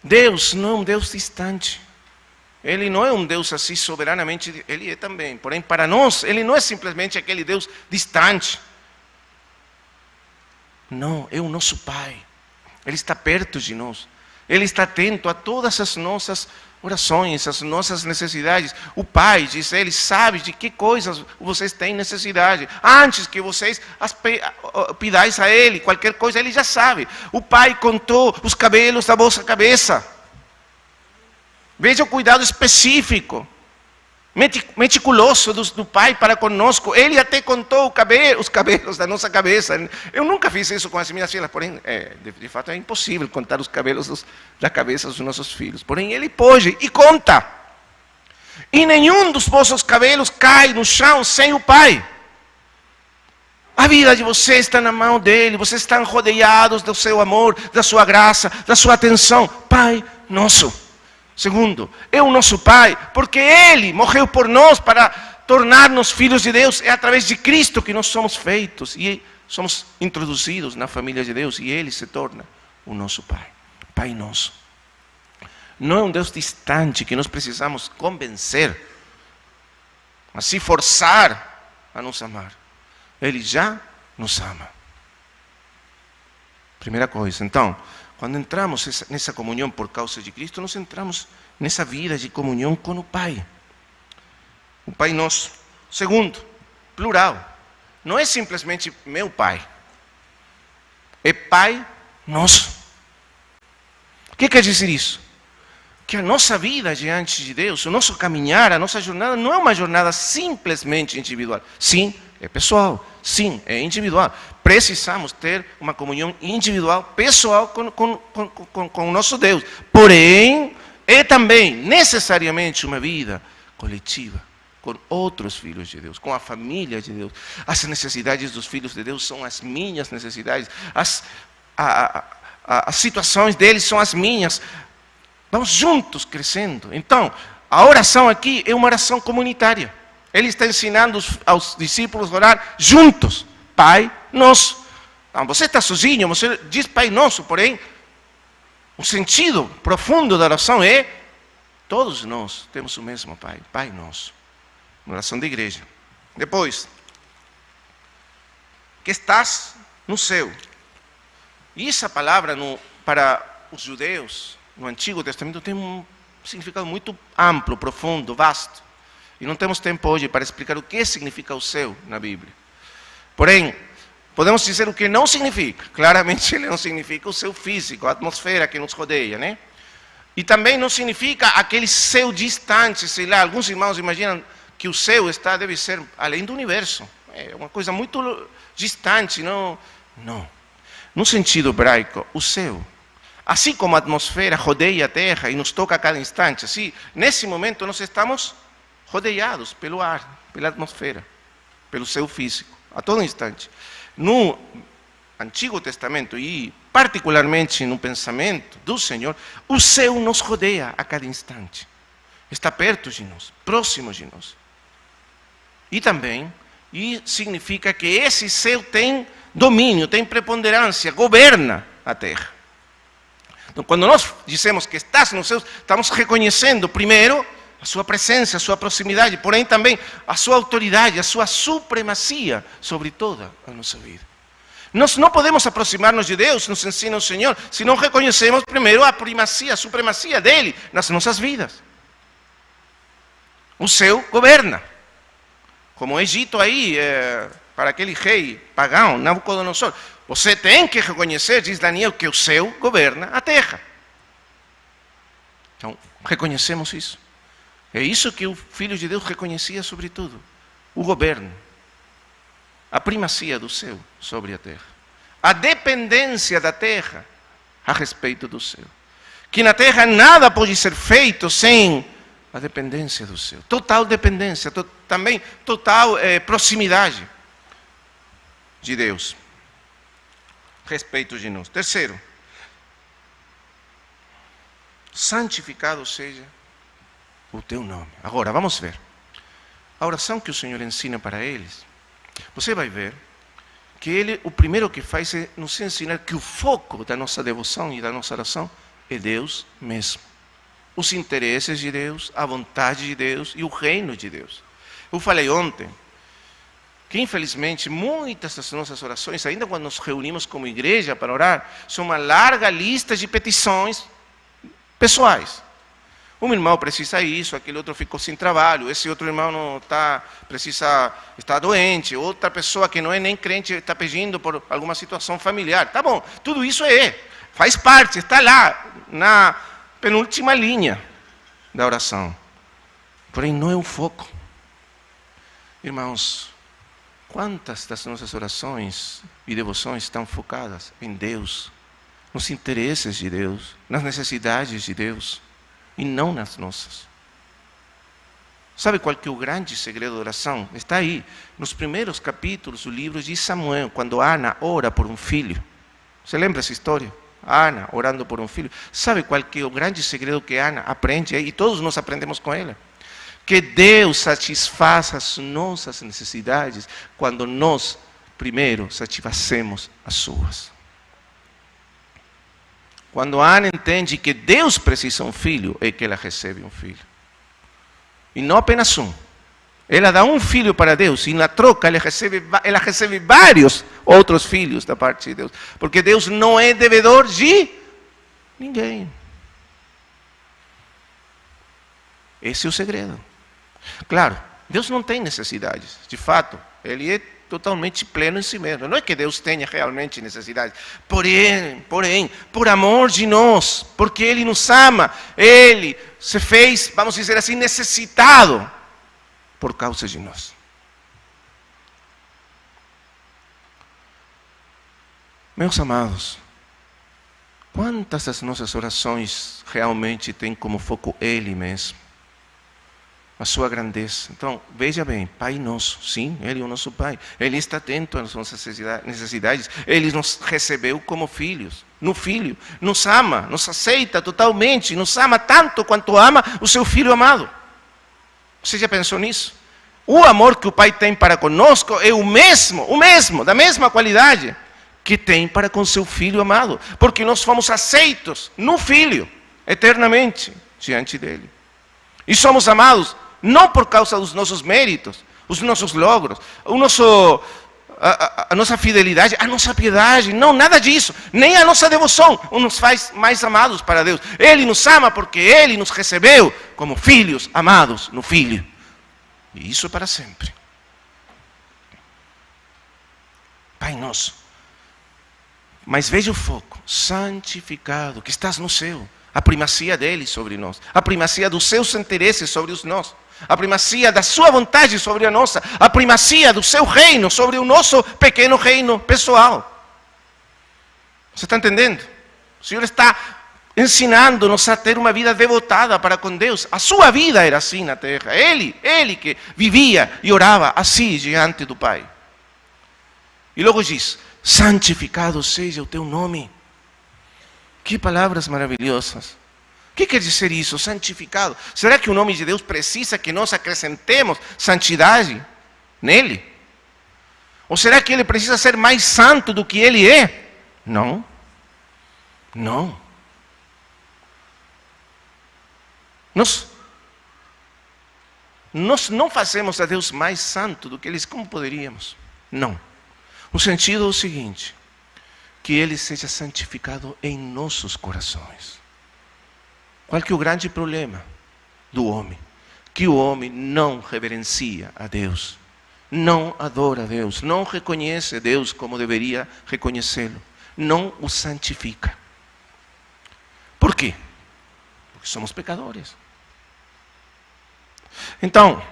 [SPEAKER 1] Deus não é um Deus distante. Ele não é um Deus assim soberanamente, Ele é também. Porém, para nós, Ele não é simplesmente aquele Deus distante. Não, é o nosso Pai. Ele está perto de nós. Ele está atento a todas as nossas orações, as nossas necessidades. O Pai, diz Ele, sabe de que coisas vocês têm necessidade. Antes que vocês as pidais a Ele, qualquer coisa, Ele já sabe. O Pai contou os cabelos da vossa cabeça. Veja o cuidado específico, meticuloso do Pai para conosco. Ele até contou os cabelos da nossa cabeça. Eu nunca fiz isso com as minhas filhas, porém, de fato é impossível contar os cabelos da cabeça dos nossos filhos. Porém, Ele pode e conta. E nenhum dos vossos cabelos cai no chão sem o Pai. A vida de vocês está na mão dEle. Vocês estão rodeados do seu amor, da sua graça, da sua atenção. Pai Nosso. Segundo, é o nosso Pai, porque Ele morreu por nós para tornar-nos filhos de Deus. É através de Cristo que nós somos feitos e somos introduzidos na família de Deus, e Ele se torna o nosso Pai. Pai Nosso. Não é um Deus distante que nós precisamos convencer, assim forçar a nos amar. Ele já nos ama. Primeira coisa. Então, quando entramos nessa comunhão por causa de Cristo, nós entramos nessa vida de comunhão com o Pai. O Pai Nosso. Segundo, plural. Não é simplesmente meu Pai. É Pai Nosso. O que quer dizer isso? Que a nossa vida diante de Deus, o nosso caminhar, a nossa jornada, não é uma jornada simplesmente individual. Sim, é pessoal. Sim, é individual. Precisamos ter uma comunhão individual, pessoal com o nosso Deus. Porém, é também necessariamente uma vida coletiva, com outros filhos de Deus, com a família de Deus. As necessidades dos filhos de Deus são as minhas necessidades. As situações deles são as minhas. Vamos juntos crescendo. Então, a oração aqui é uma oração comunitária. Ele está ensinando aos discípulos a orar juntos. Pai Nosso. Não, você está sozinho, você diz Pai Nosso, porém, o sentido profundo da oração é: todos nós temos o mesmo Pai, Pai Nosso. na oração da igreja. Depois, que estás no céu. E essa palavra para os judeus, no Antigo Testamento, tem um significado muito amplo, profundo, vasto. E não temos tempo hoje para explicar o que significa o céu na Bíblia. Porém, podemos dizer o que não significa. Claramente ele não significa o céu físico, a atmosfera que nos rodeia, né? E também não significa aquele céu distante, sei lá. Alguns irmãos imaginam que o céu deve ser além do universo. É uma coisa muito distante, não? Não. No sentido hebraico, o céu, assim como a atmosfera rodeia a terra e nos toca a cada instante, assim, nesse momento nós estamos rodeados pelo ar, pela atmosfera, pelo céu físico, a todo instante. No Antigo Testamento e particularmente no pensamento do Senhor, o céu nos rodeia a cada instante. Está perto de nós, próximo de nós. E também, significa que esse céu tem domínio, tem preponderância, governa a terra. Então, quando nós dizemos que estás no céu, estamos reconhecendo primeiro a sua presença, a sua proximidade, porém também a sua autoridade, a sua supremacia sobre toda a nossa vida. Nós não podemos aproximar-nos de Deus, nos ensina o Senhor, se não reconhecemos primeiro a primacia, a supremacia dele nas nossas vidas. O céu governa. Como o Egito aí, para aquele rei pagão, Nabucodonosor. Você tem que reconhecer, diz Daniel, que o céu governa a terra. Então, reconhecemos isso. É isso que o Filho de Deus reconhecia sobre tudo. O governo. A primacia do céu sobre a terra. A dependência da terra a respeito do céu. Que na terra nada pode ser feito sem a dependência do céu. Total dependência, também total proximidade de Deus. Respeito de nós. Terceiro, santificado seja o teu nome. Agora, vamos ver. A oração que o Senhor ensina para eles, você vai ver que Ele, o primeiro que faz é nos ensinar que o foco da nossa devoção e da nossa oração é Deus mesmo. Os interesses de Deus, a vontade de Deus e o reino de Deus. Eu falei ontem que, infelizmente, muitas das nossas orações, ainda quando nos reunimos como igreja para orar, são uma larga lista de petições pessoais. Um irmão precisa isso, aquele outro ficou sem trabalho, esse outro irmão não está doente, outra pessoa que não é nem crente está pedindo por alguma situação familiar. Tá bom, tudo isso faz parte, está lá na penúltima linha da oração. Porém, não é o foco. Irmãos, quantas das nossas orações e devoções estão focadas em Deus, nos interesses de Deus, nas necessidades de Deus, e não nas nossas? Sabe qual que é o grande segredo da oração? Está aí, nos primeiros capítulos do livro de Samuel, quando Ana ora por um filho. Você lembra essa história? Ana orando por um filho. Sabe qual que é o grande segredo que Ana aprende? E todos nós aprendemos com ela. Que Deus satisfaz as nossas necessidades quando nós, primeiro, satisfazemos as suas. Quando Ana entende que Deus precisa de um filho, é que ela recebe um filho. E não apenas um. Ela dá um filho para Deus, e na troca ela recebe vários outros filhos da parte de Deus. Porque Deus não é devedor de ninguém. Esse é o segredo. Claro, Deus não tem necessidades. De fato, Ele é totalmente pleno em si mesmo. Não é que Deus tenha realmente necessidades. Porém, por amor de nós, porque Ele nos ama, Ele se fez, vamos dizer assim, necessitado por causa de nós. Meus amados, quantas das nossas orações realmente têm como foco Ele mesmo? A sua grandeza. Então, veja bem, Pai nosso, sim, Ele é o nosso Pai. Ele está atento às nossas necessidades. Ele nos recebeu como filhos. No Filho, nos ama, nos aceita totalmente, nos ama tanto quanto ama o seu Filho amado. Você já pensou nisso? O amor que o Pai tem para conosco é o mesmo, da mesma qualidade que tem para com seu Filho amado. Porque nós fomos aceitos no Filho, eternamente, diante dEle. E somos amados não por causa dos nossos méritos, os nossos logros, a nossa fidelidade, a nossa piedade, não, nada disso, nem a nossa devoção nos faz mais amados para Deus. Ele nos ama porque Ele nos recebeu como filhos amados no Filho, e isso é para sempre. Pai nosso, mas veja o foco: santificado, que estás no céu. A primazia dele sobre nós, a primazia dos seus interesses sobre os nossos, a primazia da sua vontade sobre a nossa, a primazia do seu reino sobre o nosso pequeno reino pessoal. Você está entendendo? O Senhor está ensinando-nos a ter uma vida devotada para com Deus. A sua vida era assim na terra. Ele que vivia e orava assim diante do Pai. E logo diz: santificado seja o teu nome. Que palavras maravilhosas. O que quer dizer isso, santificado? Será que o nome de Deus precisa que nós acrescentemos santidade nele? Ou será que ele precisa ser mais santo do que ele é? Não. Não. Nós não fazemos a Deus mais santo do que ele. Como poderíamos? Não. O sentido é o seguinte: que Ele seja santificado em nossos corações. Qual que é o grande problema do homem? Que o homem não reverencia a Deus, não adora a Deus, não reconhece a Deus como deveria reconhecê-lo, não o santifica. Por quê? Porque somos pecadores. Então,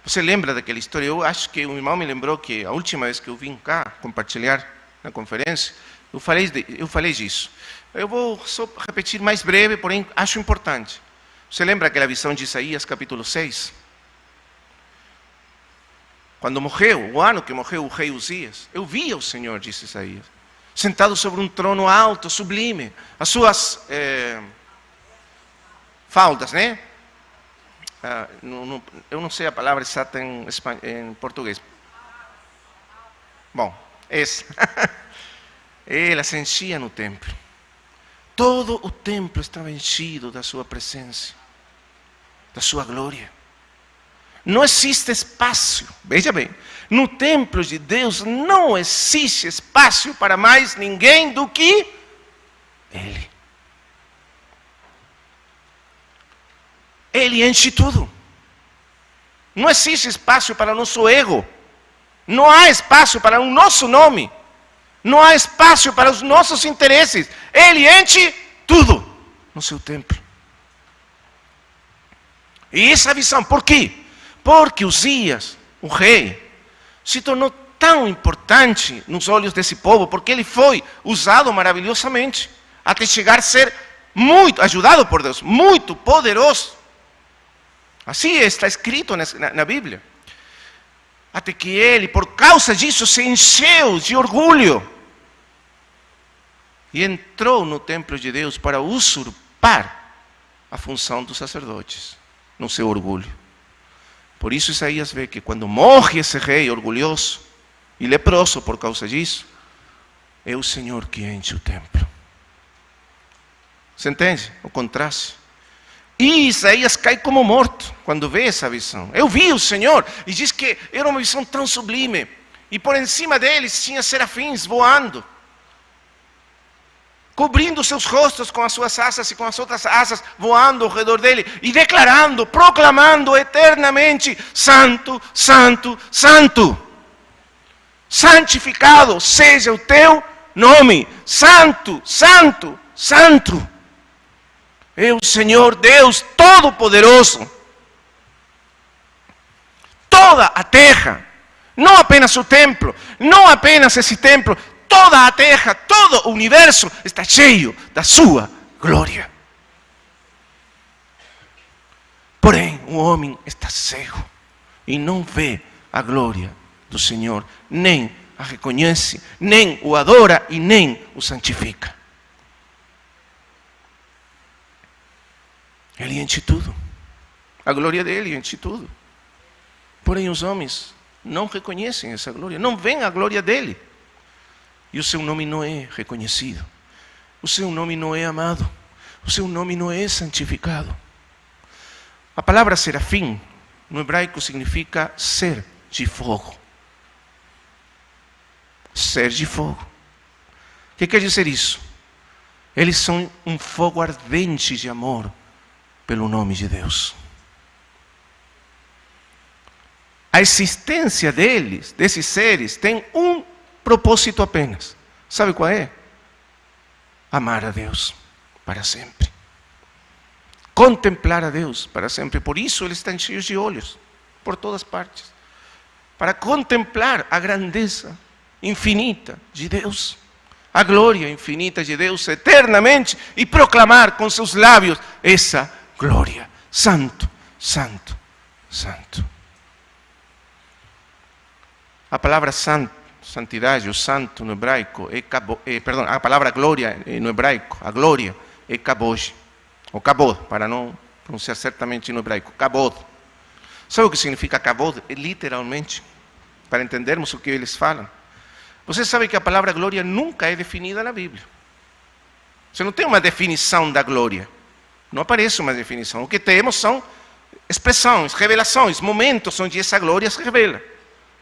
[SPEAKER 1] você lembra daquela história? Eu acho que o irmão me lembrou que a última vez que eu vim cá compartilhar na conferência, eu falei disso. Eu vou só repetir mais breve, porém acho importante. Você lembra aquela visão de Isaías capítulo 6? Quando morreu, o ano que morreu o rei Uzias, eu via o Senhor, disse Isaías, sentado sobre um trono alto, sublime. As suas faldas, né? Eu não sei a palavra exata em português. Bom, essa. Ela se enchia no templo. Todo o templo estava enchido da sua presença, da sua glória. Não existe espaço, veja bem, no templo de Deus não existe espaço para mais ninguém do que Ele. Ele enche tudo. Não existe espaço para o nosso ego. Não há espaço para o nosso nome. Não há espaço para os nossos interesses. Ele enche tudo no seu templo. E essa visão, por quê? Porque Uzias, o rei, se tornou tão importante nos olhos desse povo, porque ele foi usado maravilhosamente, até chegar a ser muito, ajudado por Deus, muito poderoso. Assim está escrito na Bíblia. Até que ele, por causa disso, se encheu de orgulho. E entrou no templo de Deus para usurpar a função dos sacerdotes, no seu orgulho. Por isso Isaías vê que quando morre esse rei orgulhoso e leproso por causa disso, é o Senhor que enche o templo. Você entende o contraste? E Isaías cai como morto quando vê essa visão. Eu vi o Senhor, e diz que era uma visão tão sublime, e por cima deles tinha serafins voando, cobrindo seus rostos com as suas asas e com as outras asas voando ao redor dele e declarando, proclamando eternamente: Santo, Santo, Santo. Santificado seja o teu nome. Santo, Santo, Santo. É o Senhor Deus Todo-Poderoso. Toda a terra, não apenas o templo, não apenas esse templo, toda a terra, todo o universo está cheio da sua glória. Porém, o homem está cego e não vê a glória do Senhor, nem a reconhece, nem o adora e nem o santifica. Ele enche tudo. A glória dele enche tudo. Porém, os homens não reconhecem essa glória, não veem a glória dele. E o seu nome não é reconhecido. O seu nome não é amado. O seu nome não é santificado. A palavra serafim no hebraico significa ser de fogo. Ser de fogo. O que quer dizer isso? Eles são um fogo ardente de amor pelo nome de Deus. A existência deles, desses seres, tem um propósito apenas. Sabe qual é? Amar a Deus para sempre. Contemplar a Deus para sempre. Por isso eles estão cheios de olhos, por todas partes. Para contemplar a grandeza infinita de Deus. A glória infinita de Deus eternamente. E proclamar com seus lábios essa glória. Santo, santo, santo. A palavra santidade, o santo no hebraico, a palavra glória no hebraico, a glória é kabod, ou kabod, para não pronunciar certamente no hebraico, kabod. Sabe o que significa kabod? Literalmente, para entendermos o que eles falam. Você sabe que a palavra glória nunca é definida na Bíblia. Você não tem uma definição da glória. Não aparece uma definição. O que temos são expressões, revelações, momentos onde essa glória se revela.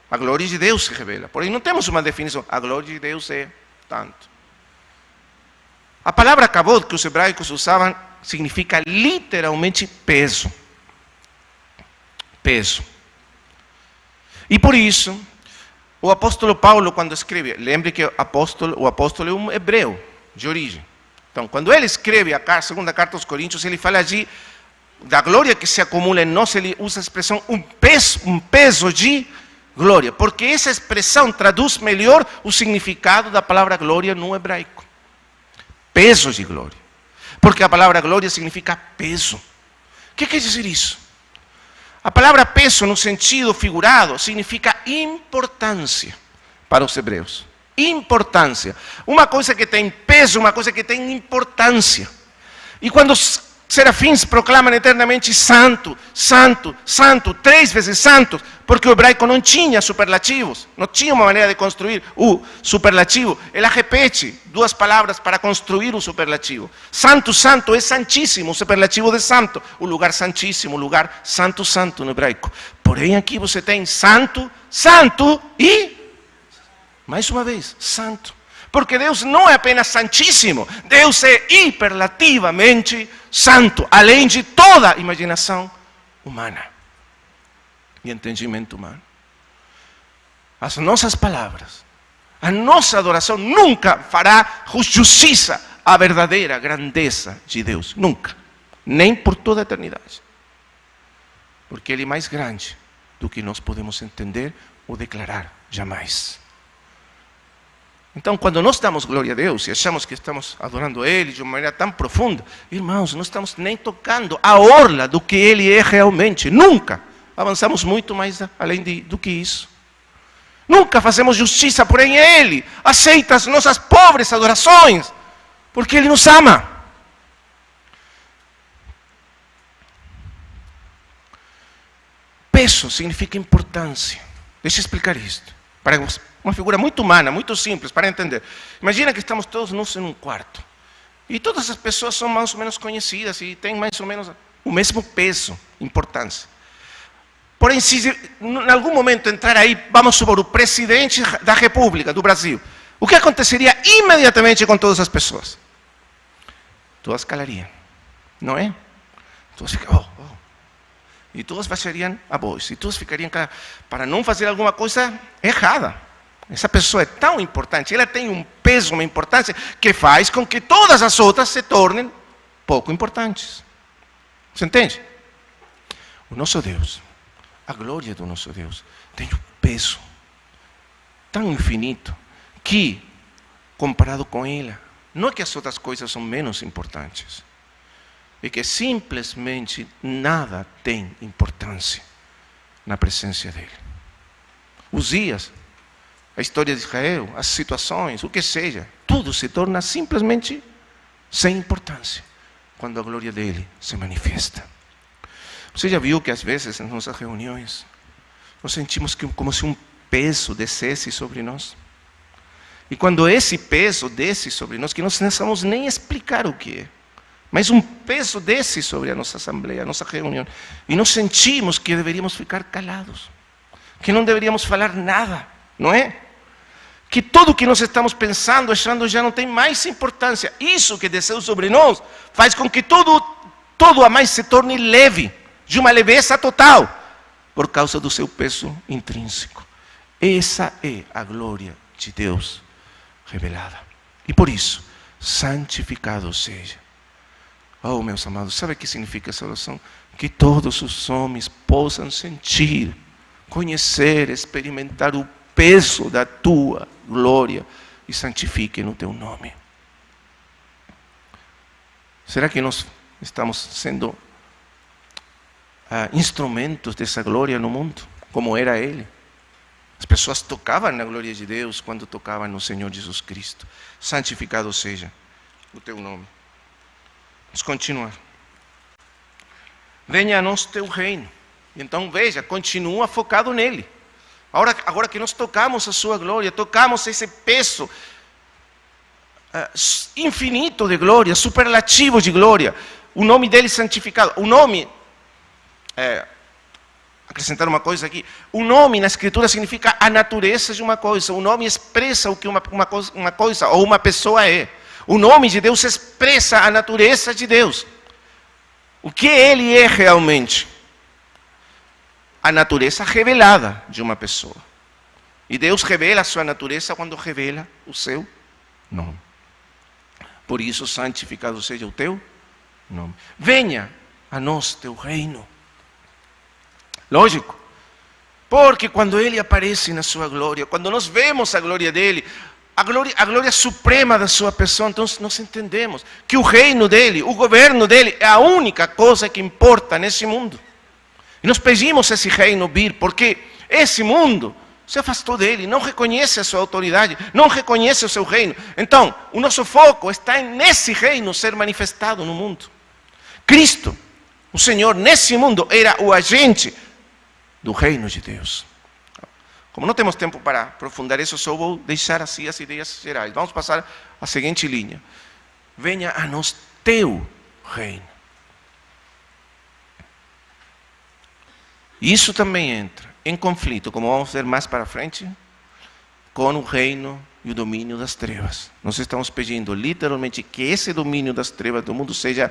[SPEAKER 1] A glória de Deus se revela. Porém, não temos uma definição. A glória de Deus é tanto. A palavra kabod que os hebraicos usavam significa literalmente peso. Peso. E por isso, o apóstolo Paulo, quando escreve, lembre que o apóstolo é um hebreu de origem. Então, quando ele escreve a segunda carta aos Coríntios, ele fala allí da glória que se acumula em nós, ele usa a expressão um peso de glória, porque essa expressão traduz melhor o significado da palavra glória no hebraico. Peso de glória. Porque a palavra glória significa peso. O que quer dizer isso? A palavra peso, no sentido figurado, significa importância para os hebreus. Importância. Uma coisa que tem peso, uma coisa que tem importância. E quando os serafins proclamam eternamente santo, santo, santo, 3 vezes santo, porque o hebraico não tinha superlativos, não tinha uma maneira de construir o superlativo. Ela repete 2 palavras para construir o superlativo. Santo, santo é santíssimo, o superlativo de santo, o lugar santíssimo, o lugar santo, santo no hebraico. Porém aqui você tem santo, santo e, mais uma vez, santo. Porque Deus não é apenas santíssimo, Deus é hiperlativamente santo, além de toda imaginação humana e entendimento humano. As nossas palavras, a nossa adoração nunca fará justiça à verdadeira grandeza de Deus, nunca, nem por toda a eternidade. Porque Ele é mais grande do que nós podemos entender ou declarar jamais. Então, quando nós damos glória a Deus e achamos que estamos adorando a Ele de uma maneira tão profunda, irmãos, não estamos nem tocando a orla do que Ele é realmente. Nunca avançamos muito mais além do que isso. Nunca fazemos justiça, porém Ele aceita as nossas pobres adorações, porque Ele nos ama. Peso significa importância. Deixa eu explicar isto. Para uma figura muito humana, muito simples, para entender. Imagina que estamos todos nós em um quarto. E todas as pessoas são mais ou menos conhecidas e têm mais ou menos o mesmo peso, importância. Porém, se em algum momento entrar aí, vamos supor, o presidente da República do Brasil, o que aconteceria imediatamente com todas as pessoas? Todas calariam, não é? Todas ficam, e todos baixariam a voz, e todos ficariam para não fazer alguma coisa errada. Essa pessoa é tão importante, ela tem um peso, uma importância, que faz com que todas as outras se tornem pouco importantes. Você entende? O nosso Deus, a glória do nosso Deus, tem um peso tão infinito que, comparado com ela, não é que as outras coisas são menos importantes, é que simplesmente nada tem importância na presença dele. Os dias, a história de Israel, as situações, o que seja, tudo se torna simplesmente sem importância quando a glória dele se manifesta. Você já viu que às vezes nas nossas reuniões nós sentimos como se um peso descesse sobre nós? E quando esse peso desce sobre nós, que nós não sabemos nem explicar o que é, Mas um peso desce sobre a nossa assembleia, a nossa reunião. E nós sentimos que deveríamos ficar calados, que não deveríamos falar nada, não é? Que tudo o que nós estamos pensando, achando, já não tem mais importância. Isso que desceu sobre nós faz com que tudo a mais se torne leve, de uma leveza total, por causa do seu peso intrínseco. Essa é a glória de Deus revelada. E por isso, santificado seja. Oh, meus amados, sabe o que significa essa oração? Que todos os homens possam sentir, conhecer, experimentar o peso da tua glória e santifiquem o teu nome. Será que nós estamos sendo instrumentos dessa glória no mundo, como era Ele? As pessoas tocavam na glória de Deus quando tocavam no Senhor Jesus Cristo. Santificado seja o teu nome. Vamos continuar. Venha a nós teu reino. Então veja, continua focado nele. Agora que nós tocamos a sua glória, tocamos esse peso infinito de glória, superlativo de glória, o nome dele santificado. O nome, acrescentar uma coisa aqui, o nome na Escritura significa a natureza de uma coisa. O nome expressa o que uma coisa ou uma pessoa é. O nome de Deus expressa a natureza de Deus. O que Ele é realmente? A natureza revelada de uma pessoa. E Deus revela a sua natureza quando revela o seu nome. Por isso, santificado seja o teu nome. Venha a nós teu reino. Lógico. Porque quando Ele aparece na sua glória, quando nós vemos a glória dEle, a glória suprema da sua pessoa, então nós entendemos que o reino dEle, o governo dEle, é a única coisa que importa nesse mundo. E nós pedimos esse reino vir, porque esse mundo se afastou dele, não reconhece a sua autoridade, não reconhece o seu reino. Então, o nosso foco está nesse reino ser manifestado no mundo. Cristo, o Senhor, nesse mundo, era o agente do reino de Deus. Como não temos tempo para aprofundar isso, só vou deixar assim as ideias gerais. Vamos passar à seguinte linha. Venha a nós teu reino. Isso também entra em conflito, como vamos ver mais para frente, com o reino e o domínio das trevas. Nós estamos pedindo literalmente que esse domínio das trevas do mundo seja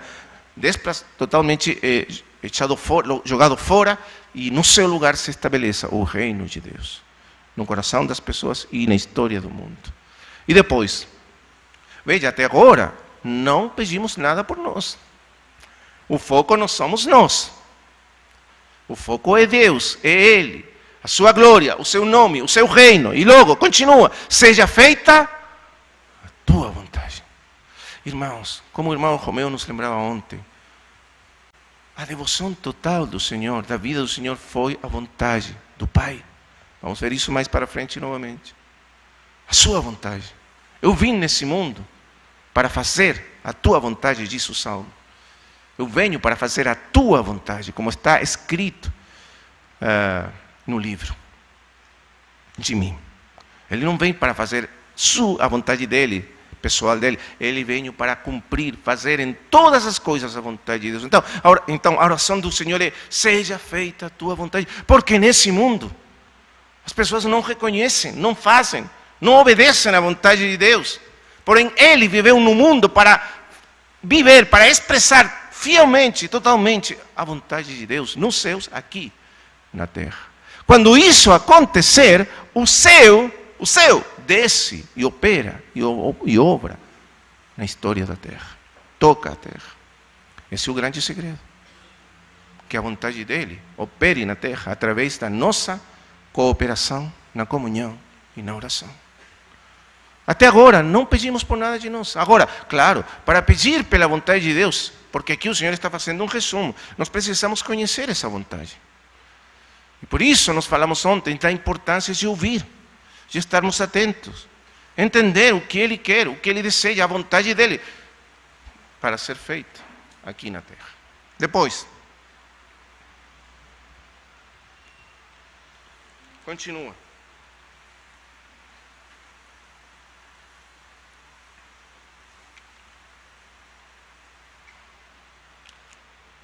[SPEAKER 1] totalmente jogado fora e no seu lugar se estabeleça o reino de Deus, no coração das pessoas e na história do mundo. E depois, veja, até agora não pedimos nada por nós. O foco não somos nós. O foco é Deus, é Ele, a sua glória, o seu nome, o seu reino. E logo, continua, seja feita a tua vontade. Irmãos, como o irmão Romeu nos lembrava ontem, a devoção total do Senhor, da vida do Senhor, foi a vontade do Pai. Vamos ver isso mais para frente novamente. A sua vontade. Eu vim nesse mundo para fazer a tua vontade, disse o Salmo. Eu venho para fazer a tua vontade, como está escrito no livro de mim. Ele não vem para fazer a vontade dele, pessoal dele. Ele veio para cumprir, fazer em todas as coisas a vontade de Deus. Então a oração do Senhor é: seja feita a tua vontade. Porque nesse mundo, as pessoas não reconhecem, não fazem, não obedecem à vontade de Deus. Porém, Ele viveu no mundo para viver, para expressar fielmente, totalmente a vontade de Deus nos céus, aqui na terra. Quando isso acontecer, o céu desce e opera e obra na história da terra. Toca a terra. Esse é o grande segredo. Que a vontade dele opere na terra através da nossa cooperação, na comunhão e na oração. Até agora, não pedimos por nada de nós. Agora, claro, para pedir pela vontade de Deus, porque aqui o Senhor está fazendo um resumo, nós precisamos conhecer essa vontade. E por isso nós falamos ontem da importância de ouvir, de estarmos atentos, entender o que Ele quer, o que Ele deseja, a vontade dEle, para ser feita aqui na terra. Depois, continua.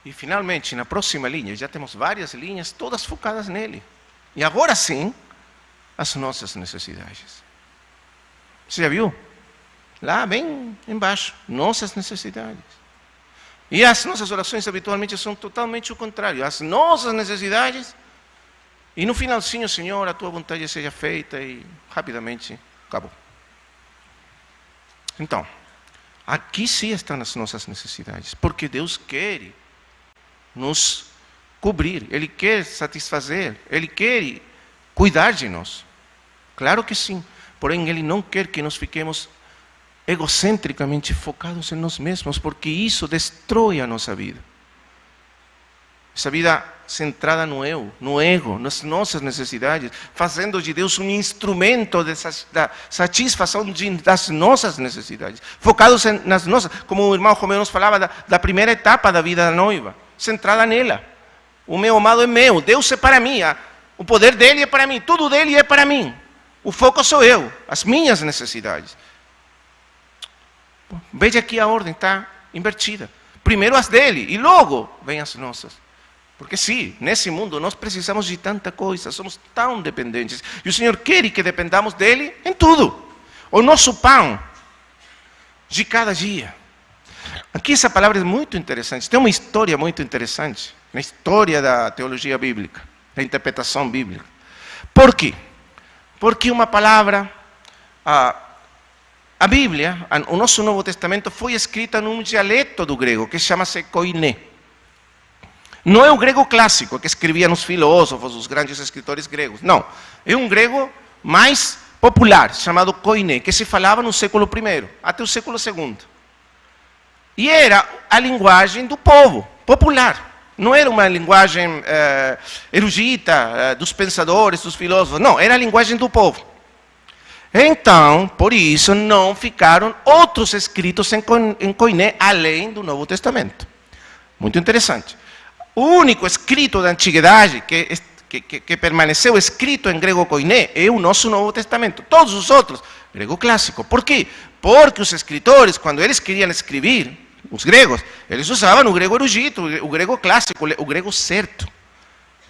[SPEAKER 1] E finalmente, na próxima linha, já temos várias linhas, todas focadas nele. E agora sim, as nossas necessidades. Você já viu? Lá bem embaixo, nossas necessidades. E as nossas orações habitualmente são totalmente o contrário. As nossas necessidades, e no finalzinho, Senhor, a tua vontade seja feita, e rapidamente acabou. Então, aqui sim estão as nossas necessidades, porque Deus quer nos cobrir, Ele quer satisfazer, Ele quer cuidar de nós. Claro que sim, porém Ele não quer que nós fiquemos egocentricamente focados em nós mesmos, porque isso destrói a nossa vida. Essa vida centrada no eu, no ego, nas nossas necessidades, fazendo de Deus um instrumento da satisfação das nossas necessidades, focados nas nossas, como o irmão Romeu nos falava da primeira etapa da vida da noiva, centrada nela. O meu amado é meu, Deus é para mim, o poder dele é para mim, tudo dele é para mim. O foco sou eu, as minhas necessidades. Veja aqui a ordem está invertida. Primeiro as dele e logo vem as nossas. Porque sim, nesse mundo nós precisamos de tanta coisa, somos tão dependentes. E o Senhor quer que dependamos dele em tudo. O nosso pão de cada dia. Aqui essa palavra é muito interessante. Tem uma história muito interessante na história da teologia bíblica, da interpretação bíblica. Por quê? Porque uma palavra, a Bíblia, o nosso Novo Testamento, foi escrita num dialeto do grego, que chama-se koiné. Não é o grego clássico, que escreviam os filósofos, os grandes escritores gregos. Não, é um grego mais popular, chamado koiné, que se falava no século I, até o século II. E era a linguagem do povo, popular. Não era uma linguagem erudita, dos pensadores, dos filósofos. Não, era a linguagem do povo. Então, por isso, não ficaram outros escritos em koiné, além do Novo Testamento. Muito interessante. O único escrito da antiguidade que permaneceu escrito em grego koiné é o nosso Novo Testamento. Todos os outros, grego clássico. Por quê? Porque os escritores, quando eles queriam escrever, os gregos, eles usavam o grego erudito, o grego clássico, o grego certo.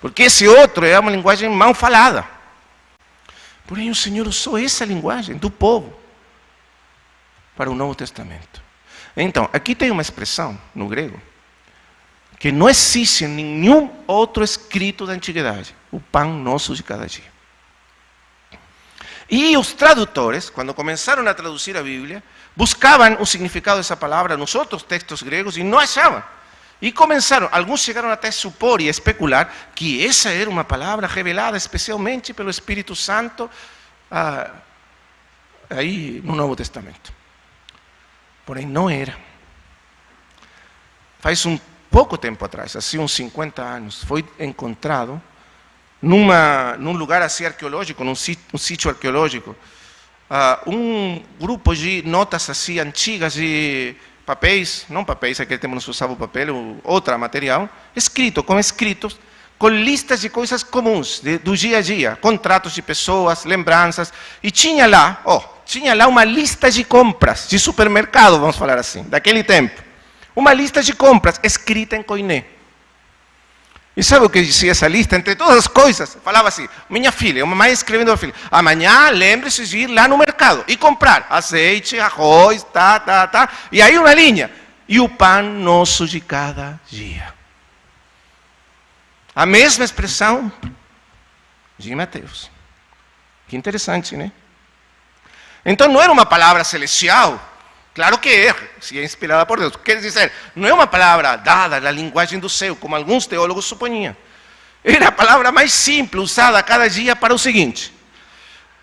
[SPEAKER 1] Porque esse outro é uma linguagem mal falada. Porém, o Senhor usou essa linguagem do povo para o Novo Testamento. Então, aqui tem uma expressão no grego que não existe em nenhum outro escrito da antiguidade. O pão nosso de cada dia. E os tradutores, quando começaram a traduzir a Bíblia, buscavam o significado dessa palavra nos outros textos gregos e não achavam. E começaram, alguns chegaram até a supor e a especular que essa era uma palavra revelada especialmente pelo Espírito Santo aí no Novo Testamento. Porém, não era. Faz pouco tempo atrás, assim uns 50 anos, foi encontrado num lugar assim arqueológico, num sítio arqueológico, um grupo de notas assim antigas de papéis, não papéis, naquele tempo não se usava o papel, outro material, escritos, com listas de coisas comuns, do dia a dia, contratos de pessoas, lembranças, e tinha lá uma lista de compras, de supermercado, vamos falar assim, daquele tempo. Uma lista de compras escrita em koiné. E sabe o que dizia essa lista? Entre todas as coisas, falava assim, minha filha, uma mãe escrevendo a filha, amanhã lembre-se de ir lá no mercado e comprar azeite, arroz, e aí uma linha, e o pão nosso de cada dia. A mesma expressão de Mateus. Que interessante, né? Então não era uma palavra celestial. Claro que é, se é inspirada por Deus. Quer dizer, não é uma palavra dada na linguagem do céu, como alguns teólogos supunham. Era a palavra mais simples, usada a cada dia para o seguinte.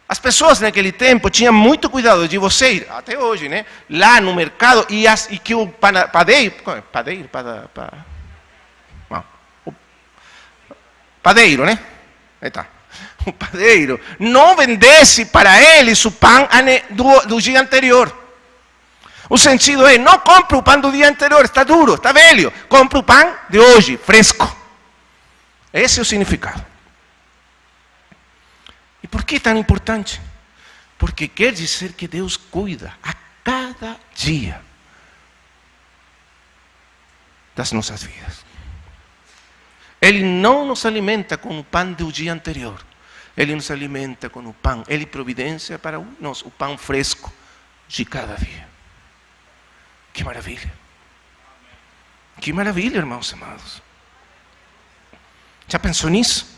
[SPEAKER 1] As pessoas naquele tempo tinham muito cuidado de você ir, até hoje, né? Lá no mercado, e que o padeiro, né? Aí tá. O padeiro não vendesse para eles o pão do dia anterior. O sentido é, não compre o pão do dia anterior, está duro, está velho. Compre o pão de hoje, fresco. Esse é o significado. E por que tão importante? Porque quer dizer que Deus cuida a cada dia das nossas vidas. Ele não nos alimenta com o pão do dia anterior. Ele nos alimenta com o pão. Ele providencia para nós o pão fresco de cada dia. Que maravilha. Que maravilha, irmãos amados. Já pensou nisso?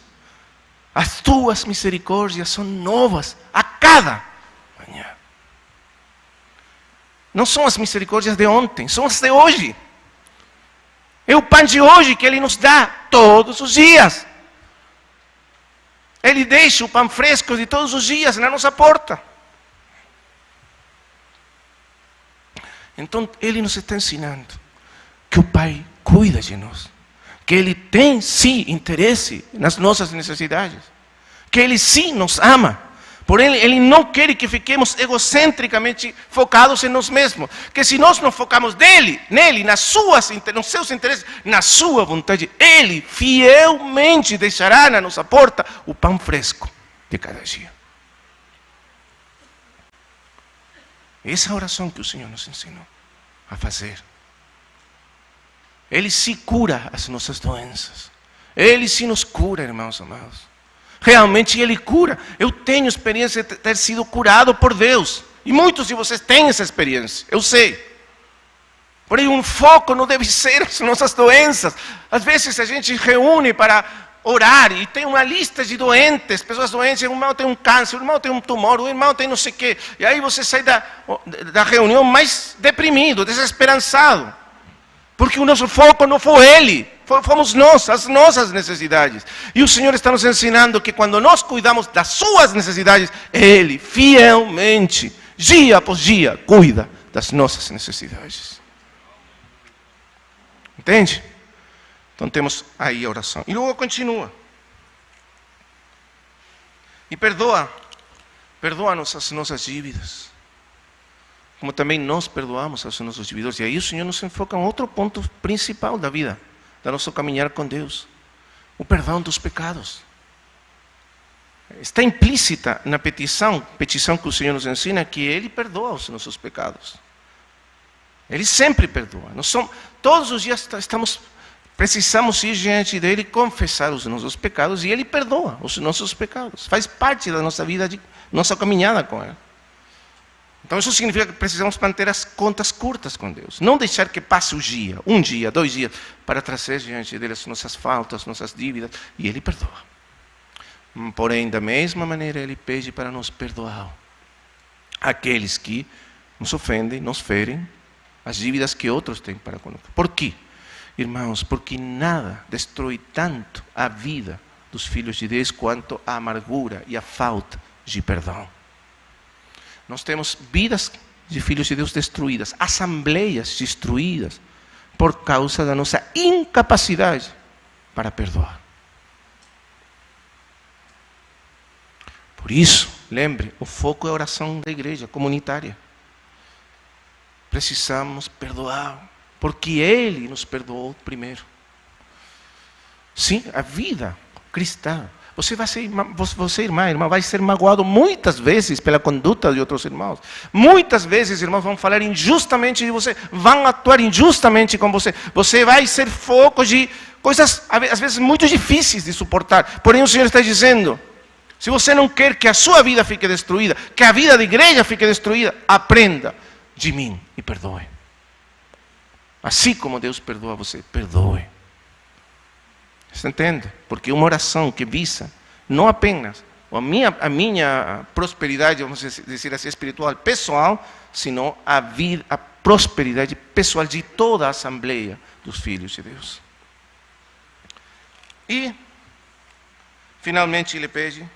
[SPEAKER 1] As tuas misericórdias são novas a cada manhã. Não são as misericórdias de ontem, são as de hoje. É o pão de hoje que Ele nos dá todos os dias. Ele deixa o pão fresco de todos os dias na nossa porta. Então, Ele nos está ensinando que o Pai cuida de nós. Que Ele tem, sim, interesse nas nossas necessidades. Que Ele, sim, nos ama. Porém, Ele não quer que fiquemos egocentricamente focados em nós mesmos. Que se nós não focamos nele, nos seus interesses, na sua vontade, Ele fielmente deixará na nossa porta o pão fresco de cada dia. Essa é a oração que o Senhor nos ensinou a fazer. Ele se cura as nossas doenças. Ele se nos cura, irmãos amados. Realmente Ele cura. Eu tenho experiência de ter sido curado por Deus. E muitos de vocês têm essa experiência, eu sei. Porém, um foco não deve ser as nossas doenças. Às vezes a gente reúne para orar e tem uma lista de doentes, pessoas doentes. O irmão tem um câncer, o irmão tem um tumor, o irmão tem não sei o quê. E aí você sai da reunião mais deprimido, desesperançado. Porque o nosso foco não foi Ele, fomos nós, as nossas necessidades. E o Senhor está nos ensinando que quando nós cuidamos das suas necessidades, Ele fielmente, dia após dia, cuida das nossas necessidades. Entende? Então temos aí a oração. E logo continua. E perdoa-nos as nossas dívidas, como também nós perdoamos aos nossos devedores. E aí o Senhor nos enfoca em outro ponto principal da vida, da nosso caminhar com Deus. O perdão dos pecados. Está implícita na petição que o Senhor nos ensina, que Ele perdoa os nossos pecados. Ele sempre perdoa. Todos os dias precisamos ir diante dEle e confessar os nossos pecados, e Ele perdoa os nossos pecados. Faz parte da nossa vida, nossa caminhada com Ele. Então isso significa que precisamos manter as contas curtas com Deus. Não deixar que passe o dia, 1 dia, 2 dias, para trazer diante dele as nossas faltas, nossas dívidas, e Ele perdoa. Porém, da mesma maneira, Ele pede para nos perdoar aqueles que nos ofendem, nos ferem, as dívidas que outros têm para conosco. Por quê? Irmãos, porque nada destrói tanto a vida dos filhos de Deus quanto a amargura e a falta de perdão. Nós temos vidas de filhos de Deus destruídas, assembleias destruídas, por causa da nossa incapacidade para perdoar. Por isso, lembre, o foco é a oração da igreja comunitária. Precisamos perdoar, porque Ele nos perdoou primeiro. Sim, a vida cristã. Você, irmã, vai ser magoado muitas vezes pela conduta de outros irmãos. Muitas vezes, irmãos, vão falar injustamente de você, vão atuar injustamente com você. Você vai ser foco de coisas, às vezes, muito difíceis de suportar. Porém, o Senhor está dizendo, se você não quer que a sua vida fique destruída, que a vida da igreja fique destruída, aprenda de mim e perdoe. Assim como Deus perdoa você, perdoe. Você entende? Porque uma oração que visa não apenas a minha prosperidade, vamos dizer assim, espiritual, pessoal, sino a prosperidade pessoal de toda a Assembleia dos Filhos de Deus. E, finalmente, Ele pede,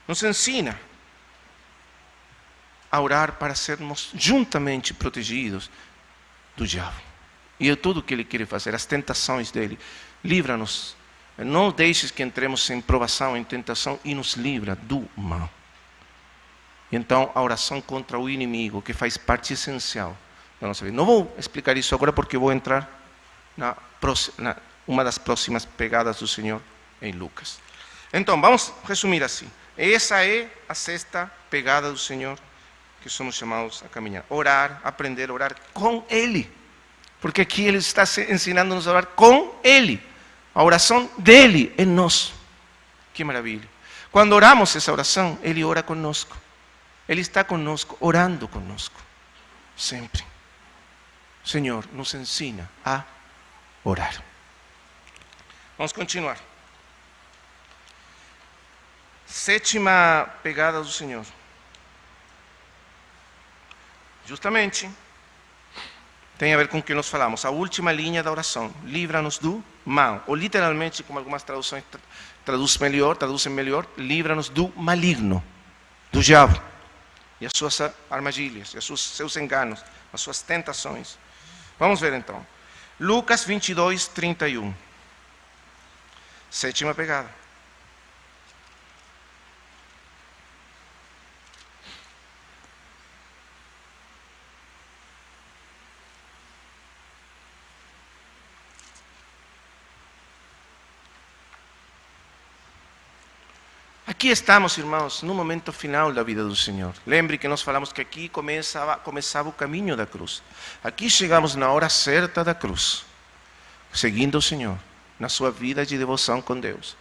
[SPEAKER 1] nos ensina a orar para sermos juntamente protegidos do diabo. E é tudo o que Ele quer fazer, as tentações dEle. Livra-nos, não deixes que entremos em provação, em tentação, e nos livra do mal. E então a oração contra o inimigo, que faz parte essencial da nossa vida. Não vou explicar isso agora, porque vou entrar na uma das próximas pegadas do Senhor em Lucas. Então, vamos resumir assim. Essa é a 6ª pegada do Senhor que somos chamados a caminhar. Orar, aprender a orar com Ele. Porque aqui Ele está ensinando-nos a orar com Ele. A oração dele em nós. Que maravilha. Quando oramos essa oração, ele ora conosco. Ele está conosco, orando conosco. Sempre. Senhor, nos ensina a orar. Vamos continuar. Sétima pegada do Senhor. Justamente tem a ver com o que nós falamos. A última linha da oração. Livra-nos do mal. Ou literalmente, como algumas traduções traduzem melhor, livra-nos do maligno, do diabo. E as suas armadilhas, e os seus enganos, as suas tentações. Vamos ver então. Lucas 22, 31. Sétima pegada. Aqui estamos, irmãos, no momento final da vida do Senhor. Lembre que nós falamos que aqui começava o caminho da cruz. Aqui chegamos na hora certa da cruz, seguindo o Senhor, na sua vida de devoção com Deus.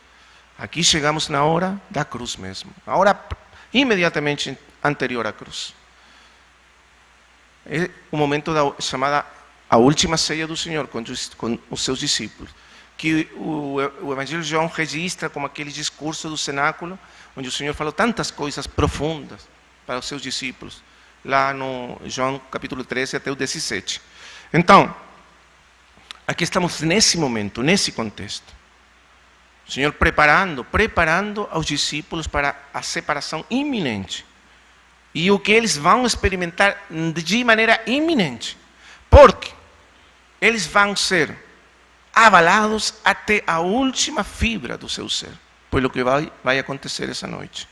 [SPEAKER 1] Aqui chegamos na hora da cruz mesmo, a hora imediatamente anterior à cruz. É o momento chamada a última ceia do Senhor com os seus discípulos, que o Evangelho de João registra como aquele discurso do cenáculo, onde o Senhor falou tantas coisas profundas para os seus discípulos, lá no João capítulo 13 até o 17. Então, aqui estamos nesse momento, nesse contexto. O Senhor preparando aos discípulos para a separação iminente. E o que eles vão experimentar de maneira iminente. Porque eles vão ser abalados até a última fibra do seu ser, por o que vai acontecer essa noite.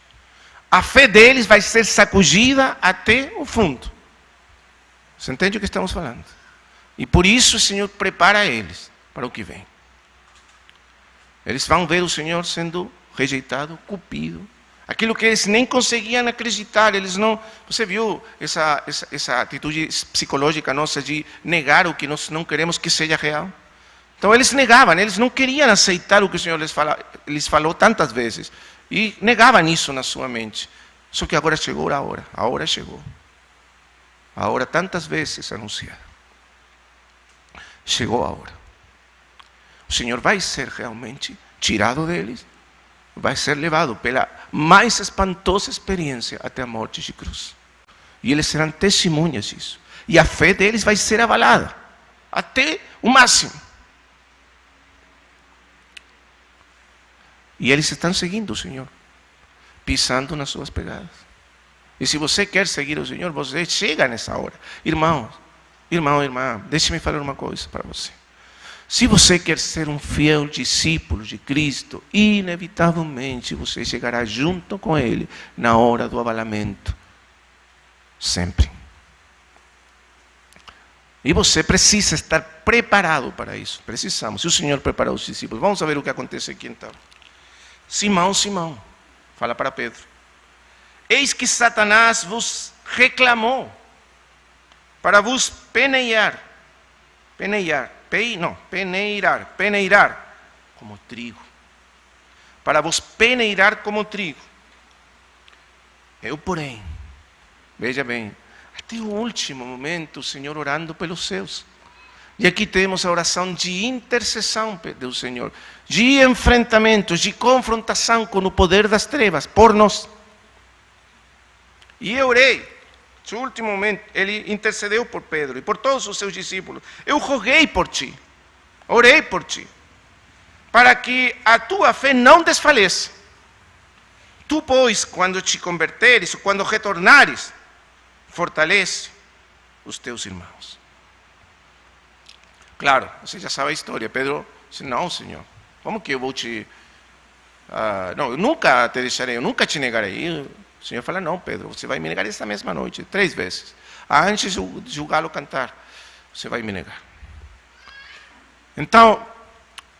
[SPEAKER 1] A fé deles vai ser sacudida até o fundo. Você entende o que estamos falando? E por isso o Senhor prepara eles para o que vem. Eles vão ver o Senhor sendo rejeitado, cupido. Aquilo que eles nem conseguiam acreditar, eles não... Você viu essa atitude psicológica nossa de negar o que nós não queremos que seja real? Então eles negavam, eles não queriam aceitar o que o Senhor lhes falou tantas vezes. E negavam isso na sua mente. Só que agora chegou a hora chegou. A hora tantas vezes anunciada. Chegou a hora. O Senhor vai ser realmente tirado deles, vai ser levado pela mais espantosa experiência até a morte de cruz. E eles serão testemunhas disso. E a fé deles vai ser abalada até o máximo. E eles estão seguindo o Senhor, pisando nas suas pegadas. E se você quer seguir o Senhor, você chega nessa hora. Irmão, irmã, deixe-me falar uma coisa para você. Se você quer ser um fiel discípulo de Cristo, inevitavelmente você chegará junto com Ele na hora do abalamento. Sempre. E você precisa estar preparado para isso. Precisamos. E o Senhor preparou os discípulos. Vamos ver o que acontece aqui então. Simão, fala para Pedro. Eis que Satanás vos reclamou para vos peneirar como trigo. Para vos peneirar como trigo. Eu, porém, veja bem, até o último momento o Senhor orando pelos seus. E aqui temos a oração de intercessão do Senhor, de enfrentamento, de confrontação com o poder das trevas, por nós. E eu orei, no último momento, ele intercedeu por Pedro e por todos os seus discípulos. Eu roguei por ti, orei por ti, para que a tua fé não desfaleça. Tu, pois, quando te converteres, ou quando retornares, fortalece os teus irmãos. Claro, você já sabe a história. Pedro disse, não, Senhor, como que eu vou te... não, eu nunca te deixarei, eu nunca te negarei. O Senhor fala, não, Pedro, você vai me negar esta mesma noite, 3 vezes. Antes de o galo cantar, você vai me negar. Então,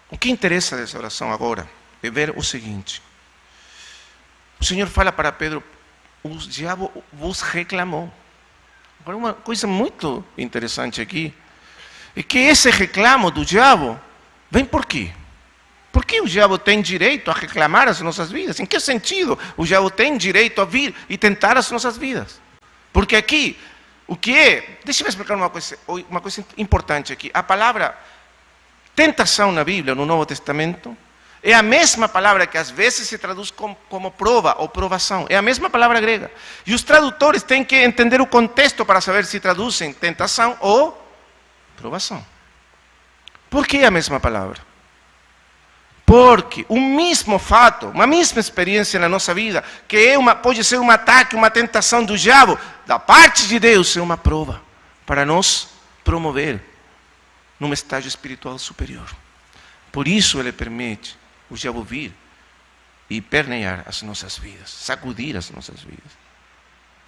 [SPEAKER 1] o que interessa dessa oração agora é ver o seguinte. O Senhor fala para Pedro, o diabo vos reclamou. Agora, uma coisa muito interessante aqui, é que esse reclamo do diabo vem por quê? que o diabo tem direito a reclamar as nossas vidas? Em que sentido o diabo tem direito a vir e tentar as nossas vidas? Porque aqui, o que é... Deixa-me explicar uma coisa importante aqui. A palavra tentação na Bíblia, no Novo Testamento, é a mesma palavra que às vezes se traduz como prova ou provação. É a mesma palavra grega. E os tradutores têm que entender o contexto para saber se traduzem tentação ou provação. Por que a mesma palavra? Porque o mesmo fato, uma mesma experiência na nossa vida, que pode ser um ataque, uma tentação do diabo, da parte de Deus, é uma prova para nos promover num estágio espiritual superior. Por isso ele permite o diabo vir e permear as nossas vidas, sacudir as nossas vidas.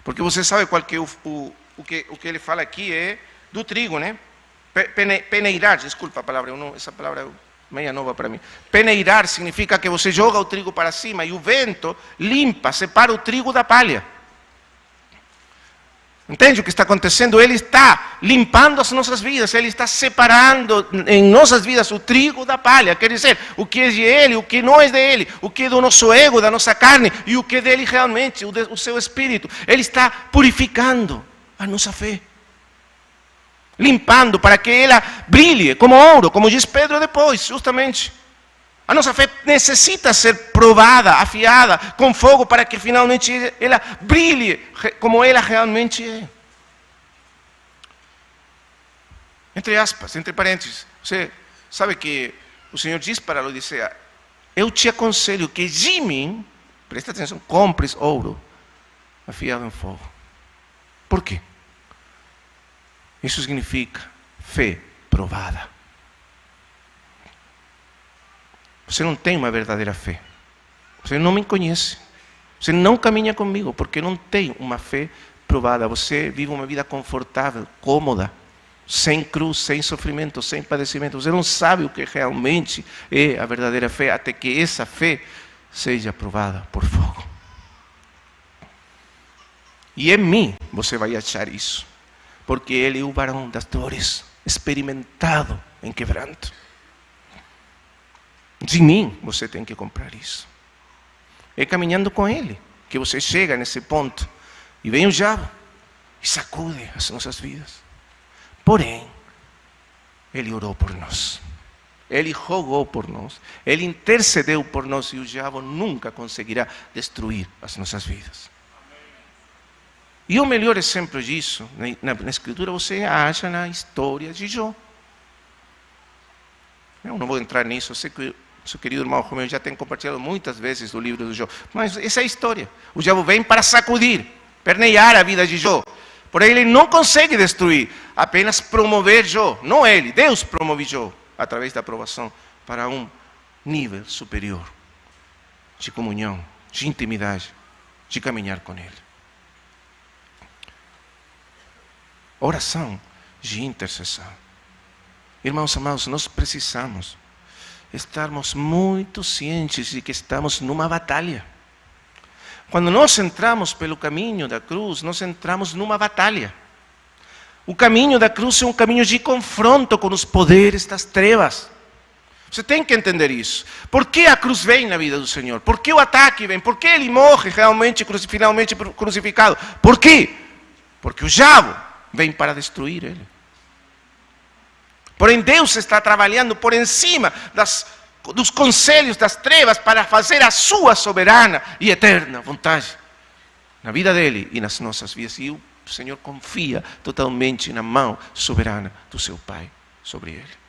[SPEAKER 1] Porque você sabe qual que é o que ele fala aqui é do trigo, né? Peneirar, desculpa a palavra, essa palavra é meia nova para mim. Peneirar significa que você joga o trigo para cima e o vento limpa, separa o trigo da palha. Entende o que está acontecendo? Ele está limpando as nossas vidas, Ele está separando em nossas vidas o trigo da palha. Quer dizer, o que é de Ele, o que não é dele, o que é do nosso ego, da nossa carne, e o que é dele realmente, o seu espírito. Ele está purificando a nossa fé. Limpando para que ela brilhe como ouro, como diz Pedro depois, justamente. A nossa fé necessita ser provada, afiada, com fogo, para que finalmente ela brilhe como ela realmente é. Entre aspas, entre parênteses, você sabe que o Senhor diz para a Odisseia: eu te aconselho que de mim, presta atenção, compres ouro afiado em fogo. Por quê? Isso significa fé provada. Você não tem uma verdadeira fé. Você não me conhece. Você não caminha comigo porque não tem uma fé provada. Você vive uma vida confortável, cômoda, sem cruz, sem sofrimento, sem padecimento. Você não sabe o que realmente é a verdadeira fé até que essa fé seja provada por fogo. E em mim você vai achar isso. Porque Ele é o varão das dores, experimentado em quebranto. De mim você tem que comprar isso. É caminhando com Ele que você chega nesse ponto. E vem o diabo e sacude as nossas vidas. Porém, Ele orou por nós. Ele rogou por nós. Ele intercedeu por nós. E o diabo nunca conseguirá destruir as nossas vidas. E o melhor exemplo disso, na Escritura, você acha na história de Jó. Eu não vou entrar nisso, eu sei que o seu querido irmão Romeu já tem compartilhado muitas vezes o livro de Jó. Mas essa é a história. O diabo vem para sacudir, permear a vida de Jó. Porém, ele não consegue destruir, apenas promover Jó. Não ele, Deus promove Jó, através da aprovação, para um nível superior de comunhão, de intimidade, de caminhar com Ele. Oração de intercessão. Irmãos amados, nós precisamos estarmos muito cientes de que estamos numa batalha. Quando nós entramos pelo caminho da cruz, nós entramos numa batalha. O caminho da cruz é um caminho de confronto com os poderes das trevas. Você tem que entender isso. Por que a cruz vem na vida do Senhor? Por que o ataque vem? Por que Ele morre realmente, finalmente crucificado? Por quê? Porque o diabo vem para destruir Ele. Porém, Deus está trabalhando por encima dos conselhos das trevas para fazer a sua soberana e eterna vontade na vida dele e nas nossas vidas. E o Senhor confia totalmente na mão soberana do seu Pai sobre ele.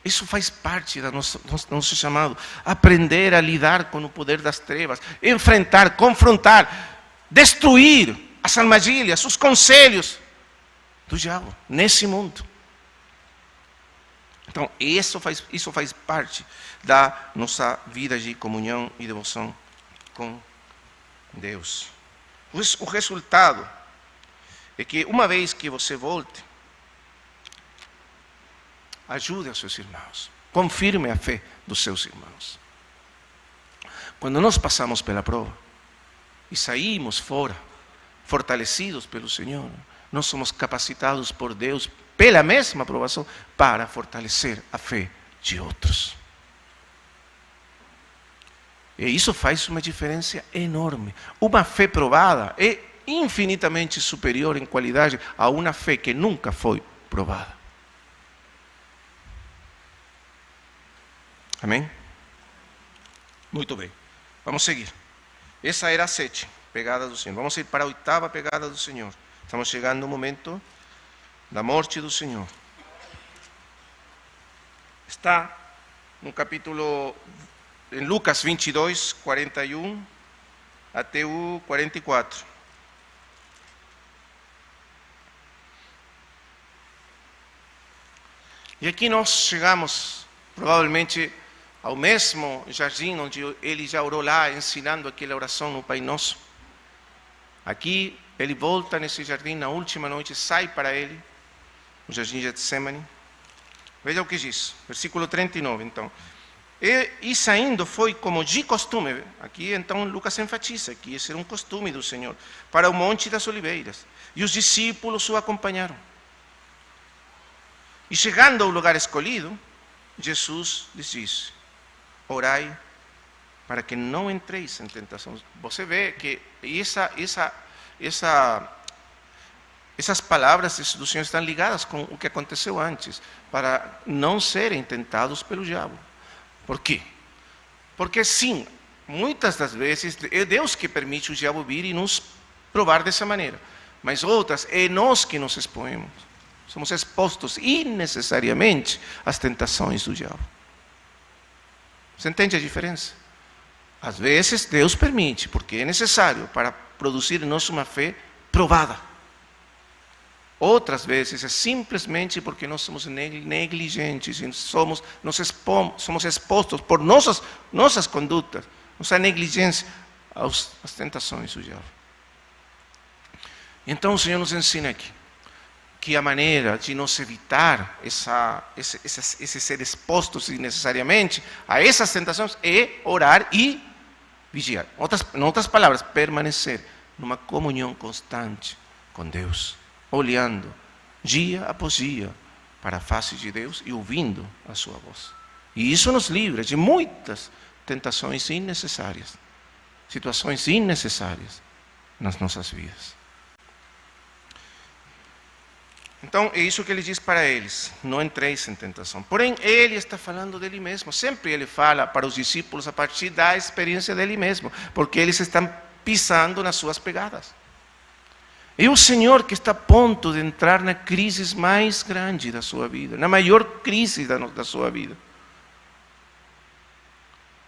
[SPEAKER 1] Isso faz parte do nosso chamado. Aprender a lidar com o poder das trevas, enfrentar, confrontar, destruir as armadilhas, os conselhos do diabo nesse mundo. Então, isso faz parte da nossa vida de comunhão e devoção com Deus. O resultado é que uma vez que você volte, ajude os seus irmãos, confirme a fé dos seus irmãos. Quando nós passamos pela prova e saímos fora, fortalecidos pelo Senhor, nós somos capacitados por Deus pela mesma provação, para fortalecer a fé de outros. E isso faz uma diferença enorme. Uma fé provada é infinitamente superior em qualidade a uma fé que nunca foi provada. Amém? Muito bem. Vamos seguir. Essa era a 7, pegada do Senhor. Vamos ir para a 8ª pegada do Senhor. Estamos chegando no momento da morte do Senhor. Está no capítulo, em Lucas 22, 41 até o 44. E aqui nós chegamos, provavelmente, ao mesmo jardim onde ele já orou lá, ensinando aquela oração no Pai Nosso. Aqui, ele volta nesse jardim na última noite, sai para ele, no jardim de Getsemane. Veja o que diz, versículo 39, então. E saindo foi como de costume, aqui então Lucas enfatiza que esse era um costume do Senhor, para o Monte das Oliveiras. E os discípulos o acompanharam. E chegando ao lugar escolhido, Jesus lhes disse: orai para que não entreis em tentação. Você vê que essas palavras do Senhor estão ligadas com o que aconteceu antes, para não serem tentados pelo diabo. Por quê? Porque sim, muitas das vezes é Deus que permite o diabo vir e nos provar dessa maneira, mas outras é nós que nos expomos. Somos expostos innecessariamente às tentações do diabo. Você entende a diferença? Às vezes Deus permite, porque é necessário para produzir em nós uma fé provada. Outras vezes é simplesmente porque nós somos negligentes e somos expostos por nossas condutas, nossa negligência às tentações do diabo. Então o Senhor nos ensina aqui que a maneira de nos evitar esse ser expostos innecessariamente a essas tentações é orar e vigiar. Em outras palavras, permanecer numa comunhão constante com Deus, olhando dia após dia para a face de Deus e ouvindo a sua voz. E isso nos livra de muitas tentações innecessárias, situações innecessárias nas nossas vidas. Então, é isso que ele diz para eles: não entreis em tentação. Porém, ele está falando dele mesmo. Sempre ele fala para os discípulos a partir da experiência dele mesmo, porque eles estão pisando nas suas pegadas. É o Senhor que está a ponto de entrar na crise mais grande da sua vida, na maior crise da sua vida.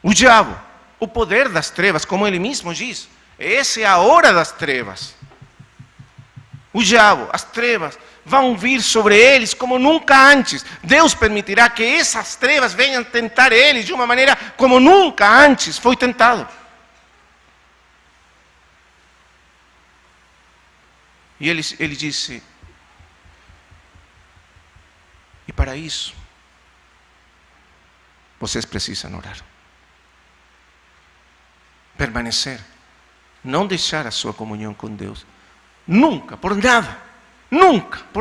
[SPEAKER 1] O diabo, o poder das trevas, como ele mesmo diz, essa é a hora das trevas. O diabo, as trevas, vão vir sobre eles como nunca antes. Deus permitirá que essas trevas venham tentar eles de uma maneira como nunca antes foi tentado. E ele disse: e para isso, vocês precisam orar. Permanecer. Não deixar a sua comunhão com Deus. Nunca, por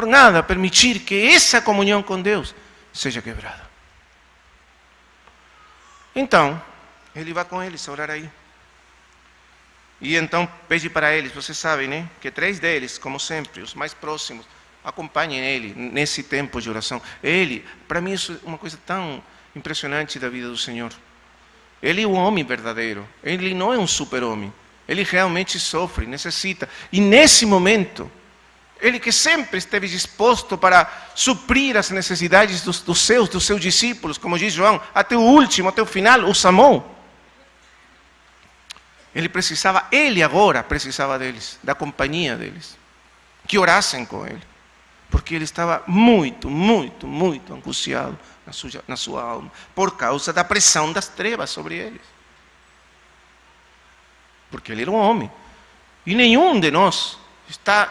[SPEAKER 1] nada permitir que essa comunhão com Deus seja quebrada. Então, ele vai com eles a orar aí. E então pede para eles, vocês sabem, né? Que 3 deles, como sempre, os mais próximos, acompanhem ele nesse tempo de oração. Ele, para mim, isso é uma coisa tão impressionante da vida do Senhor. Ele é um homem verdadeiro. Ele não é um super-homem. Ele realmente sofre, necessita. E nesse momento, ele que sempre esteve disposto para suprir as necessidades dos seus discípulos, como diz João, até o último, até o final, os amou. Ele agora precisava deles, da companhia deles, que orassem com ele, porque ele estava muito angustiado na sua alma, por causa da pressão das trevas sobre eles. Porque ele era um homem, e nenhum de nós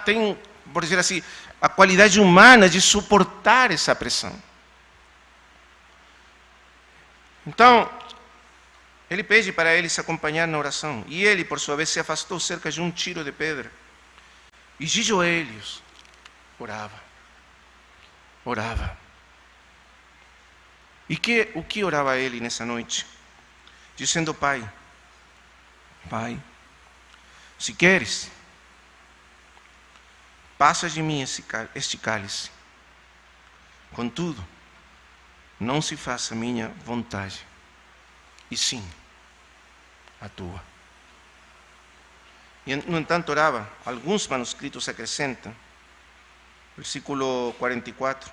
[SPEAKER 1] tem, por dizer assim, a qualidade humana de suportar essa pressão. Então, ele pede para eles se acompanhar na oração. E ele, por sua vez, se afastou cerca de um tiro de pedra. E de joelhos orava. orava. E o que orava ele nessa noite? Dizendo: Pai, se queres, passa de mim este cálice. Contudo, não se faça a minha vontade, e sim a tua. E, no entanto, orava. Alguns manuscritos acrescentam, versículo 44,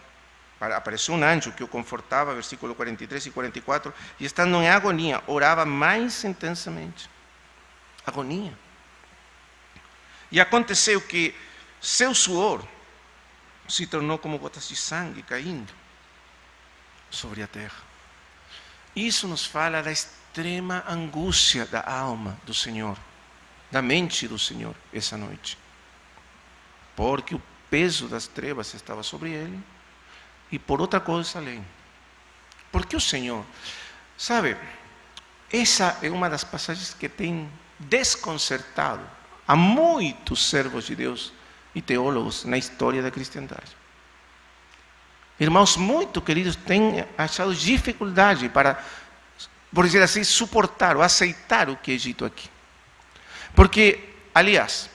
[SPEAKER 1] apareceu um anjo que o confortava, versículo 43 e 44, e estando em agonia, orava mais intensamente. Agonia. E aconteceu que seu suor se tornou como gotas de sangue caindo sobre a terra. Isso nos fala da extrema angústia da alma do Senhor, da mente do Senhor, essa noite. Porque o peso das trevas estava sobre ele, e por outra coisa além. Porque o Senhor, sabe, essa é uma das passagens que tem desconcertado a muitos servos de Deus e teólogos na história da cristandade. Irmãos muito queridos têm achado dificuldade para, por dizer assim, suportar ou aceitar o que é dito aqui. Porque, aliás,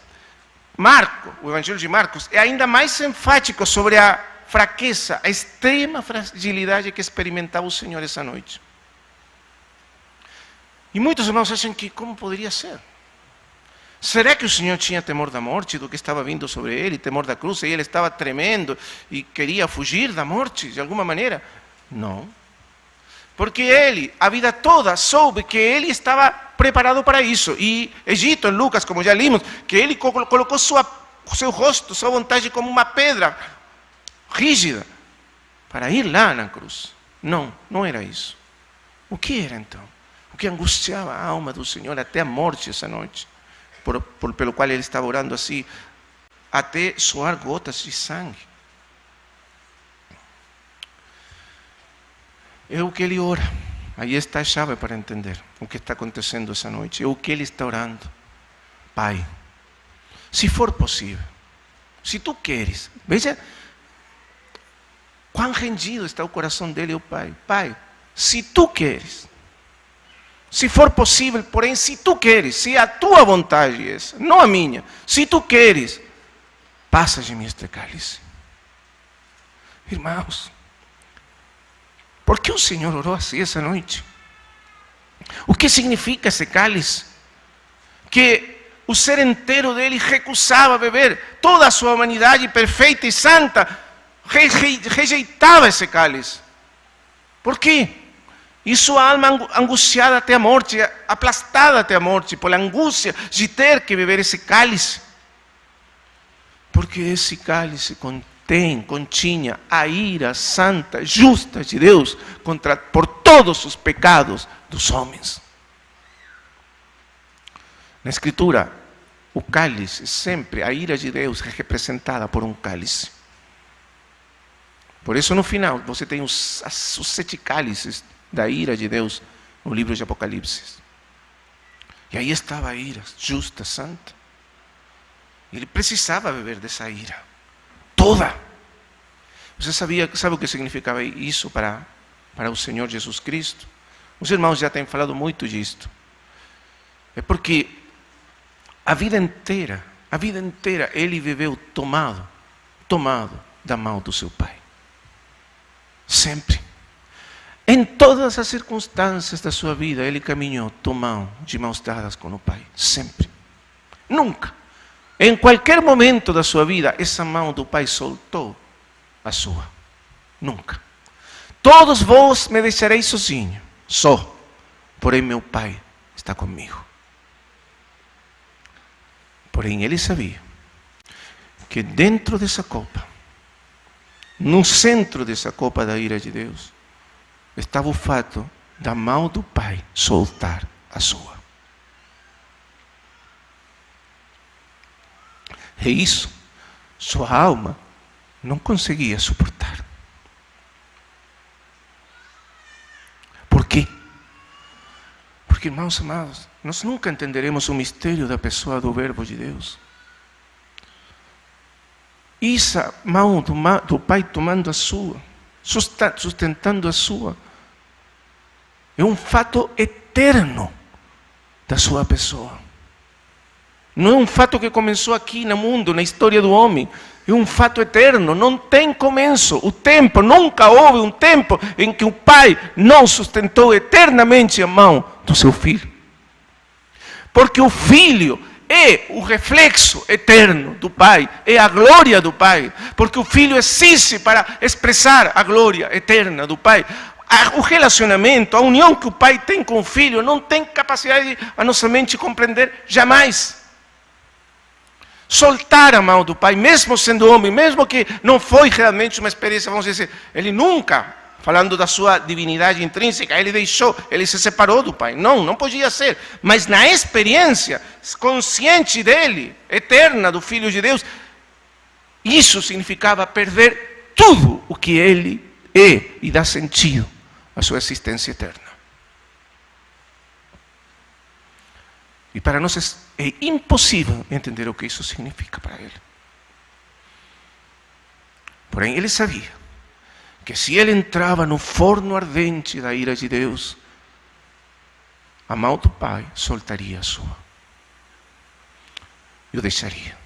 [SPEAKER 1] o Evangelho de Marcos é ainda mais enfático sobre a fraqueza, a extrema fragilidade que experimentava o Senhor essa noite. E muitos irmãos acham que como poderia ser? Será que o Senhor tinha temor da morte, do que estava vindo sobre ele, temor da cruz, e ele estava tremendo e queria fugir da morte de alguma maneira? Não. Porque ele, a vida toda, soube que ele estava preparado para isso. E é dito em Lucas, como já limos, que ele colocou seu rosto, sua vontade como uma pedra rígida para ir lá na cruz. Não era isso. O que era então? O que angustiava a alma do Senhor até a morte essa noite, pelo qual ele estava orando assim, até soar gotas de sangue. É o que ele ora. Aí está a chave para entender o que está acontecendo essa noite. É o que ele está orando. Pai, se for possível, se tu queres, veja quão rendido está o coração dele, o Pai. Pai, se tu queres, se for possível, porém, se tu queres, se a tua vontade é essa, não a minha, se tu queres, passa de mim este cálice. Irmãos, por que o Senhor orou assim essa noite? O que significa esse cálice? Que o ser inteiro dele recusava beber, toda a sua humanidade perfeita e santa rejeitava esse cálice. Por quê? E sua alma angustiada até a morte, aplastada até a morte, pela angústia de ter que beber esse cálice. Porque esse cálice continha a ira santa, justa de Deus por todos os pecados dos homens. Na Escritura, o cálice, sempre a ira de Deus é representada por um cálice. Por isso, no final, você tem os 7 cálices da ira de Deus no livro de Apocalipse. E aí estava a ira justa, santa. Ele precisava beber dessa ira toda. Você sabe o que significava isso para o Senhor Jesus Cristo? Os irmãos já têm falado muito disto. É porque a vida inteira ele viveu tomado da mão do seu Pai. Sempre. Em todas as circunstâncias da sua vida, ele caminhou de mãos dadas com o Pai. Sempre. Nunca. Em qualquer momento da sua vida, essa mão do Pai soltou a sua. Nunca. Todos vós me deixareis sozinho, só. Porém, meu Pai está comigo. Porém, ele sabia que dentro dessa copa, no centro dessa copa da ira de Deus, estava o fato da mão do Pai soltar a sua. E isso, sua alma não conseguia suportar. Por quê? Porque, irmãos amados, nós nunca entenderemos o mistério da pessoa do Verbo de Deus. essa mão do Pai tomando a sua, sustentando a sua, é um fato eterno da sua pessoa. Não é um fato que começou aqui no mundo, na história do homem. É um fato eterno, não tem começo. O tempo, nunca houve um tempo em que o Pai não sustentou eternamente a mão do seu Filho. Porque o Filho é o reflexo eterno do Pai, é a glória do Pai. Porque o Filho existe para expressar a glória eterna do Pai. O relacionamento, a união que o Pai tem com o Filho, não tem capacidade de a nossa mente compreender jamais. Soltar a mão do Pai, mesmo sendo homem, mesmo que não foi realmente uma experiência, vamos dizer, ele nunca, falando da sua divindade intrínseca, ele se separou do Pai. Não podia ser. Mas na experiência consciente dele, eterna do Filho de Deus, isso significava perder tudo o que ele é e dá sentido à sua existência eterna. E para nós é impossível entender o que isso significa para ele. Porém, ele sabia que se ele entrava no forno ardente da ira de Deus, a mão do Pai soltaria a sua. E o deixaria.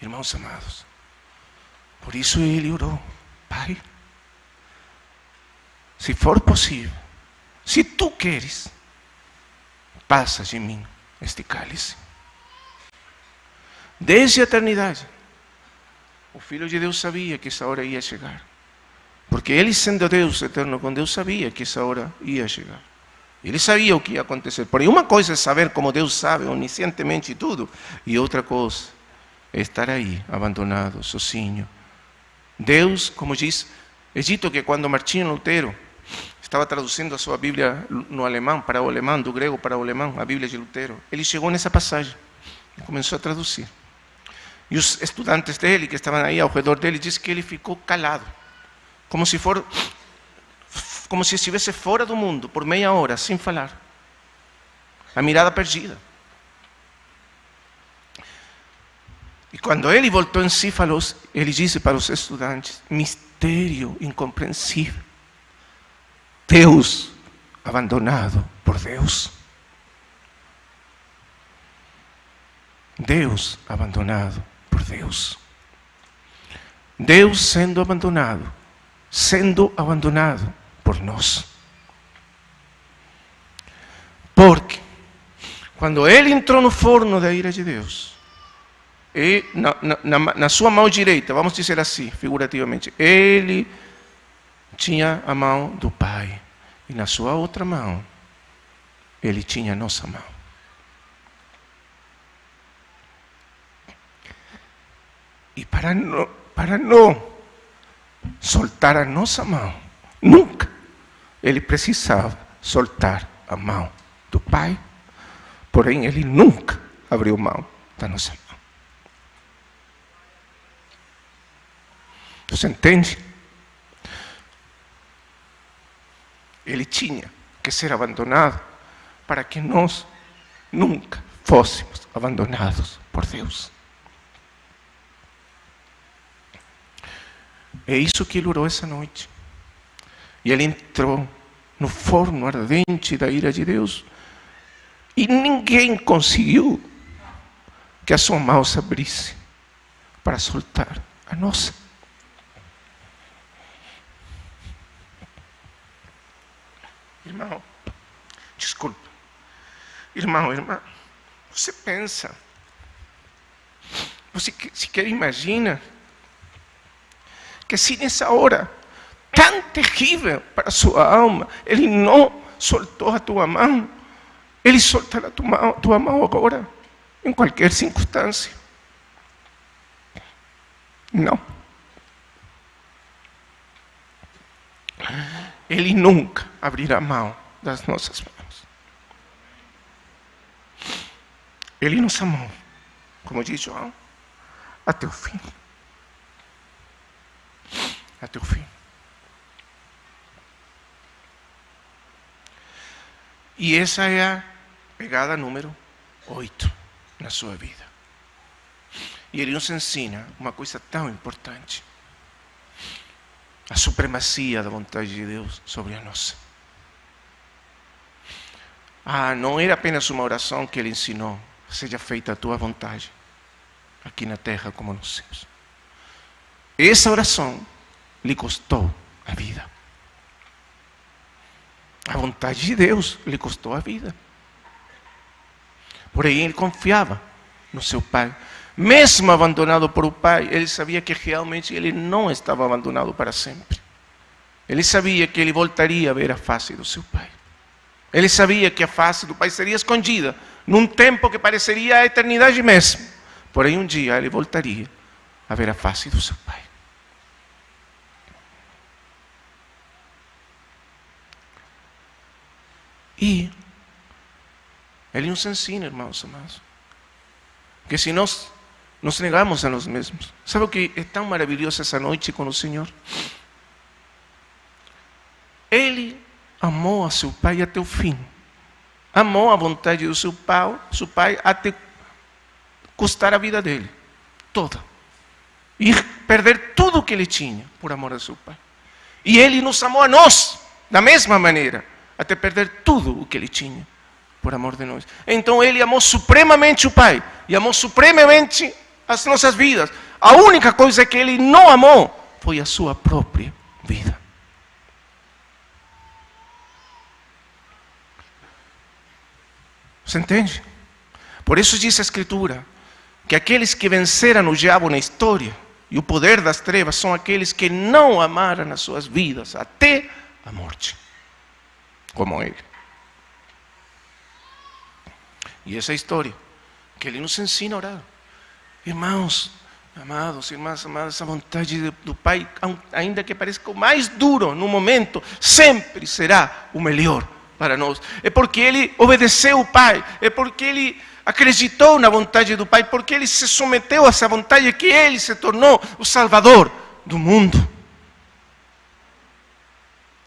[SPEAKER 1] Irmãos amados, por isso ele orou: Pai, se for possível, se tu queres, passa de mim este cálice. Desde a eternidade, o Filho de Deus sabia que essa hora ia chegar. Porque ele, sendo Deus eterno com Deus, sabia que essa hora ia chegar. Ele sabia o que ia acontecer. Porém, uma coisa é saber como Deus sabe, oniscientemente tudo. E outra coisa é estar aí, abandonado, sozinho. Deus, como diz, é dito que quando Martinho Lutero estava traduzindo a sua Bíblia no alemão, para o alemão, do grego para o alemão, a Bíblia de Lutero, ele chegou nessa passagem e começou a traduzir. E os estudantes dele, que estavam aí ao redor dele, dizem que ele ficou calado, como se estivesse fora do mundo, por meia hora, sem falar. A mirada perdida. E quando ele voltou em si, ele disse para os estudantes: mistério incompreensível. Deus abandonado por Deus. Deus abandonado por Deus. Deus sendo abandonado por nós. Porque quando ele entrou no forno da ira de Deus, e na sua mão direita, vamos dizer assim, figurativamente, ele tinha a mão do Pai, e na sua outra mão ele tinha a nossa mão. E para não soltar a nossa mão, nunca ele precisava soltar a mão do Pai. Porém, ele nunca abriu mão da nossa mão. Você entende? Ele tinha que ser abandonado para que nós nunca fôssemos abandonados por Deus. É isso que ele orou essa noite. E ele entrou no forno ardente da ira de Deus. E ninguém conseguiu que a sua mão se abrisse para soltar a nossa. Irmão, desculpa. Irmão, irmã, você pensa, você sequer imagina que se nessa hora tão terrível para a sua alma, ele não soltou a tua mão, ele soltará a tua mão agora, em qualquer circunstância. Não. Ele nunca abrirá mão das nossas mãos. Ele nos amou, como diz João, até o fim. Até o fim. E essa é a pegada número 8 na sua vida. E ele nos ensina uma coisa tão importante: a supremacia da vontade de Deus sobre a nossa. Não era apenas uma oração que ele ensinou: seja feita a tua vontade, aqui na terra como nos céus. Essa oração lhe custou a vida. A vontade de Deus lhe custou a vida. Porém, ele confiava no seu pai. Mesmo abandonado por o pai, ele sabia que realmente ele não estava abandonado para sempre. Ele sabia que ele voltaria a ver a face do seu pai. Ele sabia que a face do pai seria escondida num tempo que pareceria a eternidade mesmo. Porém, um dia ele voltaria a ver a face do seu pai. E ele nos ensina, irmãos amados, que se nós nos negamos a nós mesmos. Sabe o que é tão maravilhoso essa noite com o Senhor? Ele amou a seu pai até o fim. Amou a vontade do seu pai até custar a vida dele toda. E perder tudo o que ele tinha por amor a seu pai. E ele nos amou a nós da mesma maneira, até perder tudo o que ele tinha por amor de nós. Então ele amou supremamente o pai e amou supremamente as nossas vidas. A única coisa que ele não amou foi a sua própria vida. Você entende? Por isso diz a Escritura que aqueles que venceram o diabo na história e o poder das trevas são aqueles que não amaram as suas vidas até a morte, como ele. E essa história que ele nos ensina a orar. Irmãos amados, irmãs amadas, a vontade do Pai, ainda que pareça o mais duro no momento, sempre será o melhor para nós. É porque ele obedeceu o Pai, é porque ele acreditou na vontade do Pai, porque ele se submeteu a essa vontade que ele se tornou o Salvador do mundo.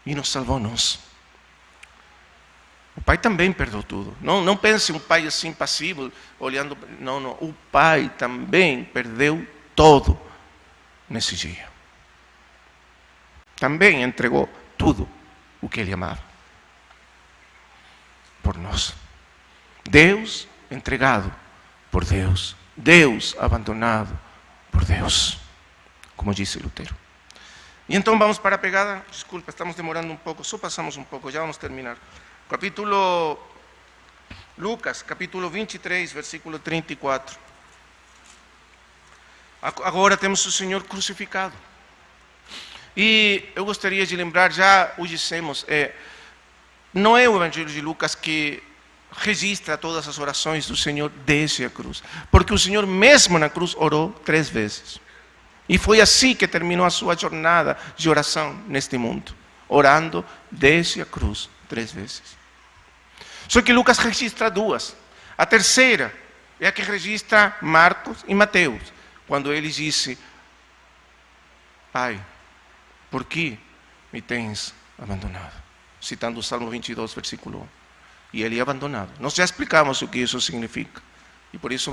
[SPEAKER 1] E nos salvou nós. O pai também perdeu tudo. Não pense um pai assim passivo, olhando. Não. O pai também perdeu todo nesse dia. Também entregou tudo o que ele amava por nós. Deus entregado por Deus. Deus abandonado por Deus, como disse Lutero. E então vamos para a pegada. Desculpa, estamos demorando um pouco, só passamos um pouco, já vamos terminar. Lucas, capítulo 23, versículo 34. Agora temos o Senhor crucificado. E eu gostaria de lembrar, já o dissemos, não é o Evangelho de Lucas que registra todas as orações do Senhor desde a cruz. Porque o Senhor mesmo na cruz orou 3 vezes. E foi assim que terminou a sua jornada de oração neste mundo. Orando desde a cruz 3 vezes. Só que Lucas registra 2. A terceira é a que registra Marcos e Mateus. Quando ele disse: Pai, por que me tens abandonado? Citando o Salmo 22, versículo 1. E ele é abandonado. Nós já explicamos o que isso significa. E por isso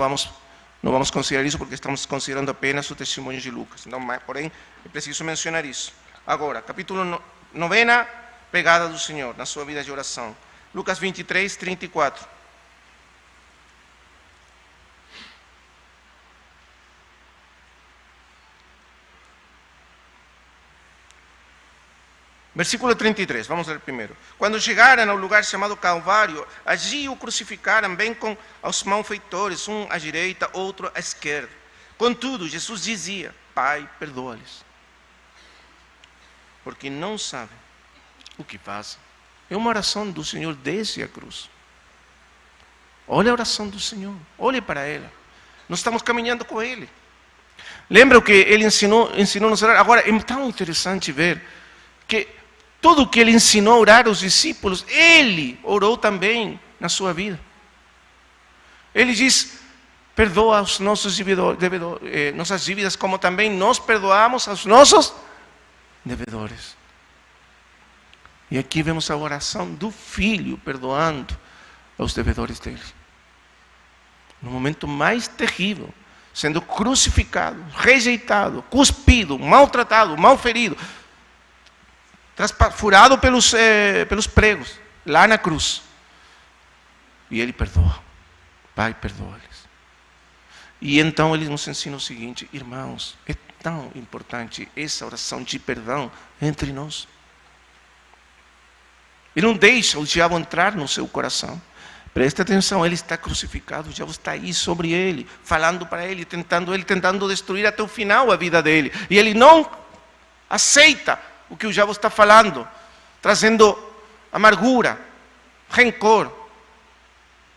[SPEAKER 1] não vamos considerar isso, porque estamos considerando apenas o testemunho de Lucas. Não, porém, é preciso mencionar isso. Agora, capítulo 9, pegada do Senhor na sua vida de oração. Lucas 23, 34. Versículo 33, vamos ler primeiro. Quando chegaram ao lugar chamado Calvário, allí o crucificaram bem com os malfeitores, um à direita, outro à esquerda. Contudo, Jesus dizia: Pai, perdoa-lhes, porque não sabem o que fazem. É uma oração do Senhor desde a cruz. Olha a oração do Senhor, olhe para ela. Nós estamos caminhando com Ele. Lembra o que Ele ensinou-nos a orar? Agora, é tão interessante ver que tudo o que Ele ensinou a orar aos discípulos, Ele orou também na sua vida. Ele diz: perdoa os nossos nossas dívidas, como também nós perdoamos aos nossos devedores. E aqui vemos a oração do Filho perdoando aos devedores dele. No momento mais terrível, sendo crucificado, rejeitado, cuspido, maltratado, malferido, furado pelos pregos, lá na cruz. E ele perdoa. Pai, perdoa-lhes. E então ele nos ensina o seguinte: irmãos, é tão importante essa oração de perdão entre nós. Ele não deixa o diabo entrar no seu coração. Presta atenção, ele está crucificado, o diabo está aí sobre ele, falando para ele, tentando destruir até o final a vida dele. E ele não aceita o que o diabo está falando, trazendo amargura, rancor,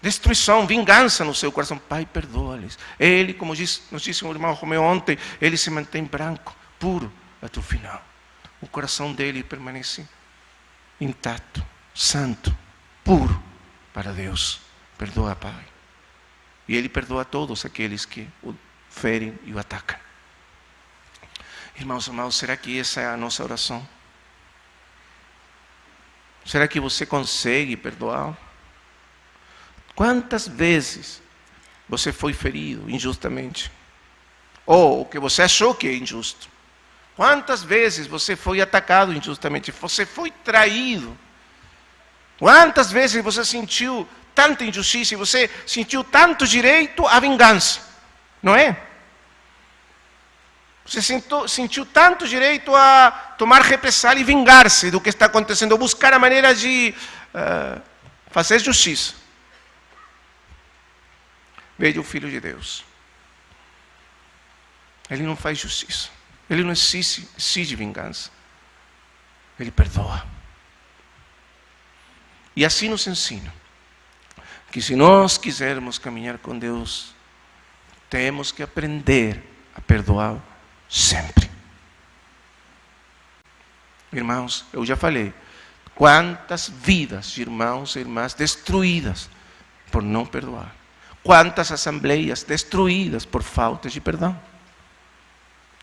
[SPEAKER 1] destruição, vingança no seu coração. Pai, perdoa-lhes. Ele, como nos disse o irmão Romeu ontem, ele se mantém branco, puro até o final. O coração dele permanece intacto, santo, puro para Deus. Perdoa, Pai. E Ele perdoa a todos aqueles que o ferem e o atacam. Irmãos amados, será que essa é a nossa oração? Será que você consegue perdoar? Quantas vezes você foi ferido injustamente? Ou que você achou que é injusto? Quantas vezes você foi atacado injustamente? Você foi traído? Quantas vezes você sentiu tanta injustiça e você sentiu tanto direito à vingança? Não é? Você sentiu tanto direito a tomar represália e vingar-se do que está acontecendo, buscar a maneira de fazer justiça. Veja o Filho de Deus. Ele não faz justiça. Ele não exige vingança. Ele perdoa. E assim nos ensina que se nós quisermos caminhar com Deus, temos que aprender a perdoar sempre. Irmãos, eu já falei, quantas vidas de irmãos e irmãs destruídas por não perdoar. Quantas assembleias destruídas por falta de perdão.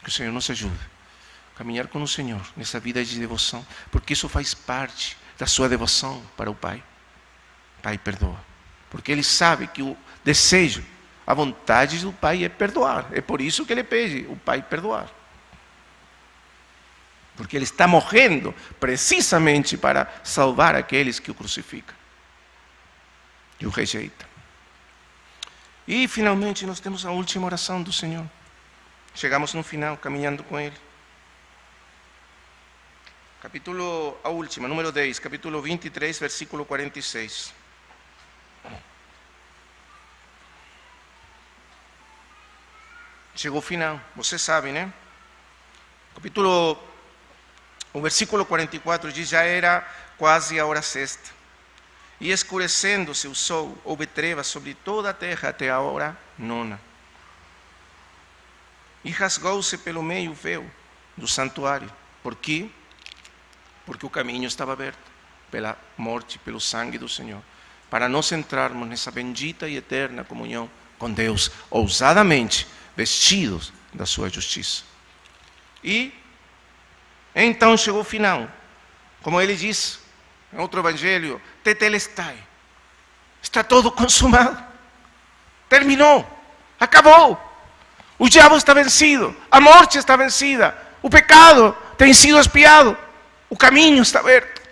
[SPEAKER 1] Que o Senhor nos ajude a caminhar com o Senhor nessa vida de devoção, porque isso faz parte da sua devoção para o Pai. Pai, perdoa. Porque Ele sabe que o desejo, a vontade do Pai é perdoar. É por isso que Ele pede o Pai perdoar. Porque Ele está morrendo precisamente para salvar aqueles que o crucificam e o rejeitam. E finalmente nós temos a última oração do Senhor. Chegamos no final, caminhando com Ele. A última, número 10, capítulo 23, versículo 46. Chegou o final, você sabe, né? O versículo 44 diz: já era quase a hora sexta. E escurecendo-se o sol, houve trevas sobre toda a terra até a hora nona. E rasgou-se pelo meio o véu do santuário. Por quê? Porque o caminho estava aberto pela morte, pelo sangue do Senhor, para nós entrarmos nessa bendita e eterna comunhão com Deus, ousadamente vestidos da sua justiça. E então chegou o final, como ele diz em outro evangelho: tetelestai, está todo consumado, terminou, acabou. O diabo está vencido, a morte está vencida, o pecado tem sido expiado, o caminho está aberto.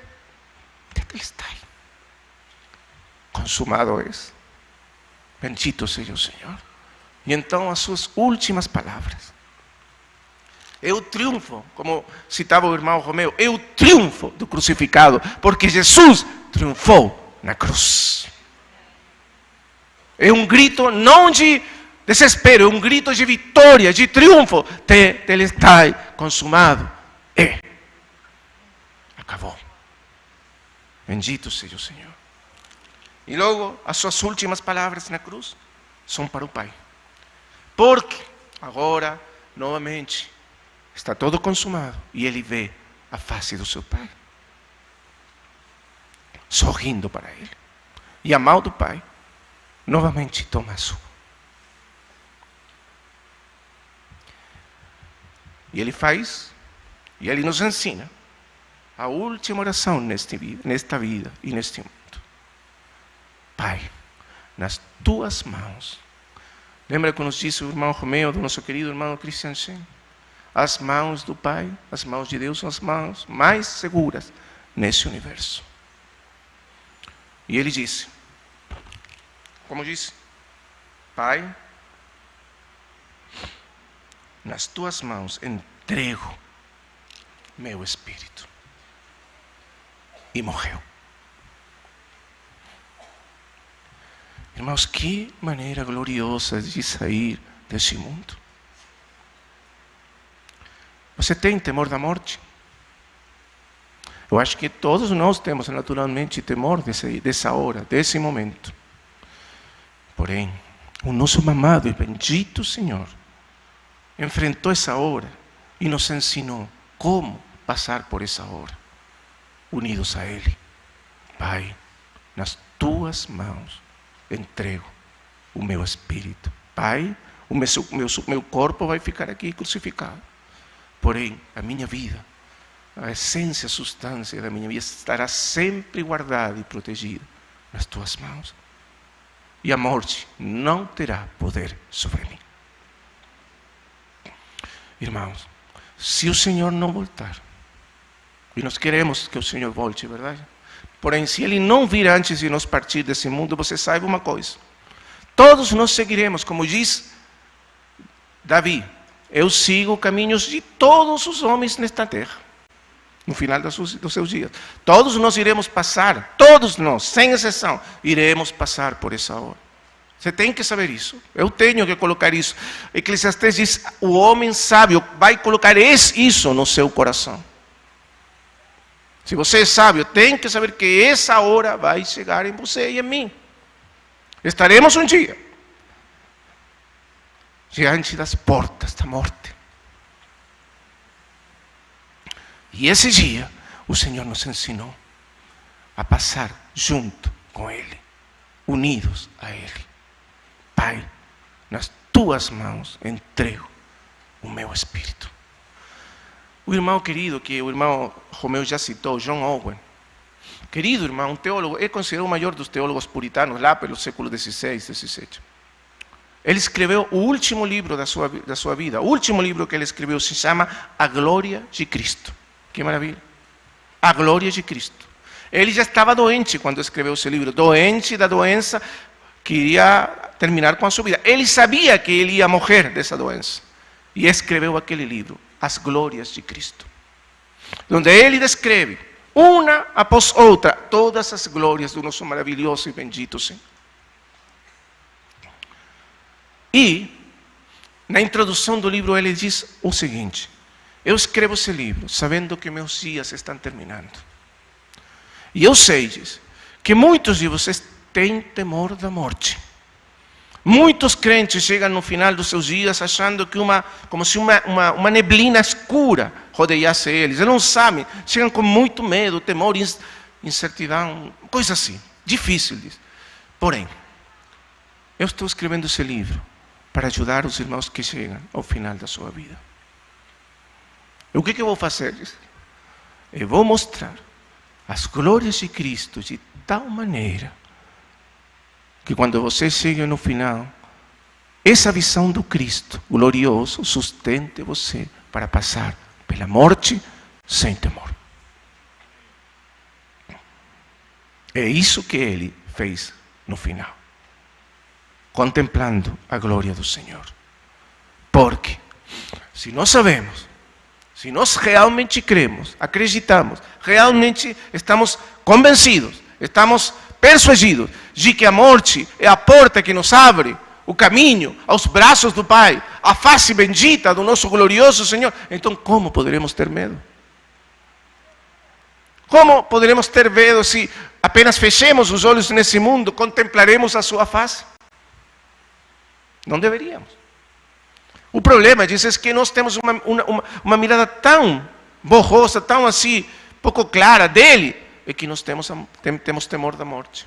[SPEAKER 1] Tetelestai, consumado es. Bendito seja o Senhor. E então as suas últimas palavras. É o triunfo, como citava o irmão Romeu, é o triunfo do crucificado, porque Jesus triunfou na cruz. É um grito não de desespero, é um grito de vitória, de triunfo. Tetelestai, consumado é. Acabou. Bendito seja o Senhor. E logo, as suas últimas palavras na cruz são para o Pai. Porque agora, novamente, está todo consumado e ele vê a face do seu Pai, sorrindo para ele. E a mão do Pai novamente toma a sua. E ele faz, e ele nos ensina a última oração nesta vida e neste mundo. Pai, nas tuas mãos Lembra que nos disse o irmão Romeu, do nosso querido irmão Christian Shen? As mãos do Pai, as mãos de Deus são as mãos mais seguras nesse universo. E ele disse, como disse, Pai, nas tuas mãos entrego meu espírito. E morreu. Irmãos, que maneira gloriosa de sair desse mundo. Você tem temor da morte? Eu acho que todos nós temos naturalmente temor dessa hora, desse momento. Porém, o nosso amado e bendito Senhor enfrentou essa hora e nos ensinou como passar por essa hora, unidos a Ele. Pai, nas tuas mãos entrego o meu espírito. Pai, o meu corpo vai ficar aqui crucificado. Porém, a minha vida, a essência, a substância da minha vida estará sempre guardada e protegida nas tuas mãos. E a morte não terá poder sobre mim. Irmãos, se o Senhor não voltar, e nós queremos que o Senhor volte, verdade? Porém, se Ele não vir antes de nós partir desse mundo, você saiba uma coisa. Todos nós seguiremos, como diz Davi, eu sigo caminhos de todos os homens nesta terra. No final dos seus dias. Todos nós iremos passar, todos nós, sem exceção, iremos passar por essa hora. Você tem que saber isso. Eu tenho que colocar isso. Eclesiastes diz, o homem sábio vai colocar isso no seu coração. Se você é sábio, tem que saber que essa hora vai chegar em você e em mim. Estaremos um dia diante das portas da morte. E esse dia, o Senhor nos ensinou a passar junto com Ele, unidos a Ele. Pai, nas tuas mãos entrego o meu espírito. O irmão querido, que o irmão Romeu já citou, John Owen, querido irmão, um teólogo, é considerado o maior dos teólogos puritanos lá pelo século XVI, XVII. Ele escreveu o último livro da sua vida. O último livro que ele escreveu se chama A Glória de Cristo. Que maravilha! A Glória de Cristo. Ele já estava doente quando escreveu esse livro, doente da doença que iria terminar com a sua vida. Ele sabia que ele ia morrer dessa doença e escreveu aquele livro, As Glórias de Cristo, onde ele descreve, uma após outra, todas as glórias do nosso maravilhoso e bendito Senhor. E, na introdução do livro, ele diz o seguinte, eu escrevo esse livro sabendo que meus dias estão terminando. E eu sei, diz, que muitos de vocês têm temor da morte. Muitos crentes chegam no final dos seus dias achando que como se uma neblina escura rodeasse eles. Eles não sabem, chegam com muito medo, temor, incertidão, coisa assim, difícil. Diz. Porém, eu estou escrevendo esse livro para ajudar os irmãos que chegam ao final da sua vida. E o que eu vou fazer? Eu vou mostrar as glórias de Cristo de tal maneira que quando você chega no final, essa visão do Cristo glorioso sustente você para passar pela morte sem temor. É isso que ele fez no final, contemplando a glória do Senhor. Porque se nós sabemos, se nós realmente cremos, acreditamos, realmente estamos convencidos, estamos persuadidos de que a morte é a porta que nos abre o caminho aos braços do Pai, a face bendita do nosso glorioso Senhor, então como poderemos ter medo? Como poderemos ter medo se apenas fechemos os olhos nesse mundo, contemplaremos a sua face? Não deveríamos. O problema, diz, é que nós temos uma mirada tão borrosa, tão assim, pouco clara dele, é que nós temos temor da morte.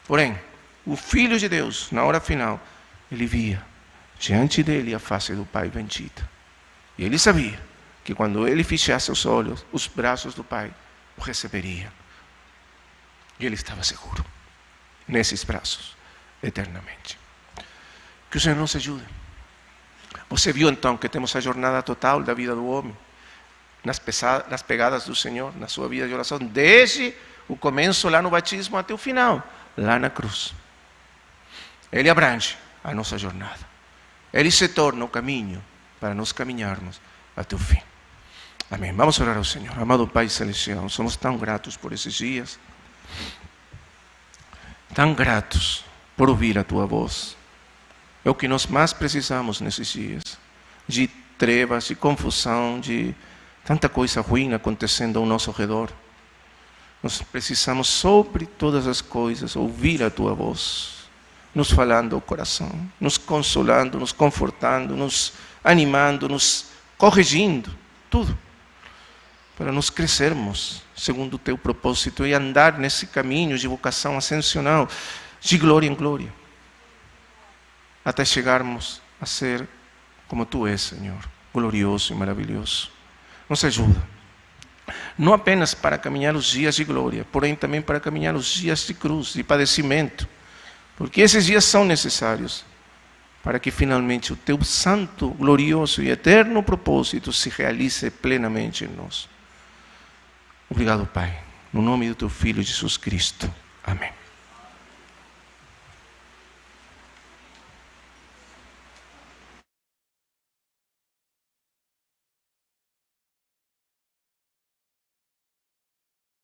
[SPEAKER 1] Porém, o Filho de Deus, na hora final, ele via diante dele a face do Pai bendita. E ele sabia que quando ele fechasse os olhos, os braços do Pai o receberiam. E ele estava seguro nesses braços, eternamente. Que Que o Senhor nos ajude. Você viu então que temos a jornada total da vida do homem, nas pegadas do Senhor, na sua vida de oração, desde o começo lá no batismo até o final, lá na cruz. Ele abrange a nossa jornada. Ele se torna o caminho para nós caminharmos até o fim. Amém. Vamos orar ao Senhor. Amado Pai Celestial, somos tão gratos por esses dias, tão gratos por ouvir a Tua voz. É o que nós mais precisamos nesses dias, de trevas, de confusão, de tanta coisa ruim acontecendo ao nosso redor. Nós precisamos, sobre todas as coisas, ouvir a Tua voz, nos falando ao coração, nos consolando, nos confortando, nos animando, nos corrigindo, tudo, para nós crescermos segundo o Teu propósito e andar nesse caminho de vocação ascensional, de glória em glória, até chegarmos a ser como Tu és, Senhor, glorioso e maravilhoso. Nos ajuda, não apenas para caminhar os dias de glória, porém também para caminhar os dias de cruz, de padecimento, porque esses dias são necessários para que finalmente o Teu santo, glorioso e eterno propósito se realize plenamente em nós. Obrigado, Pai, no nome do Teu Filho Jesus Cristo. Amém.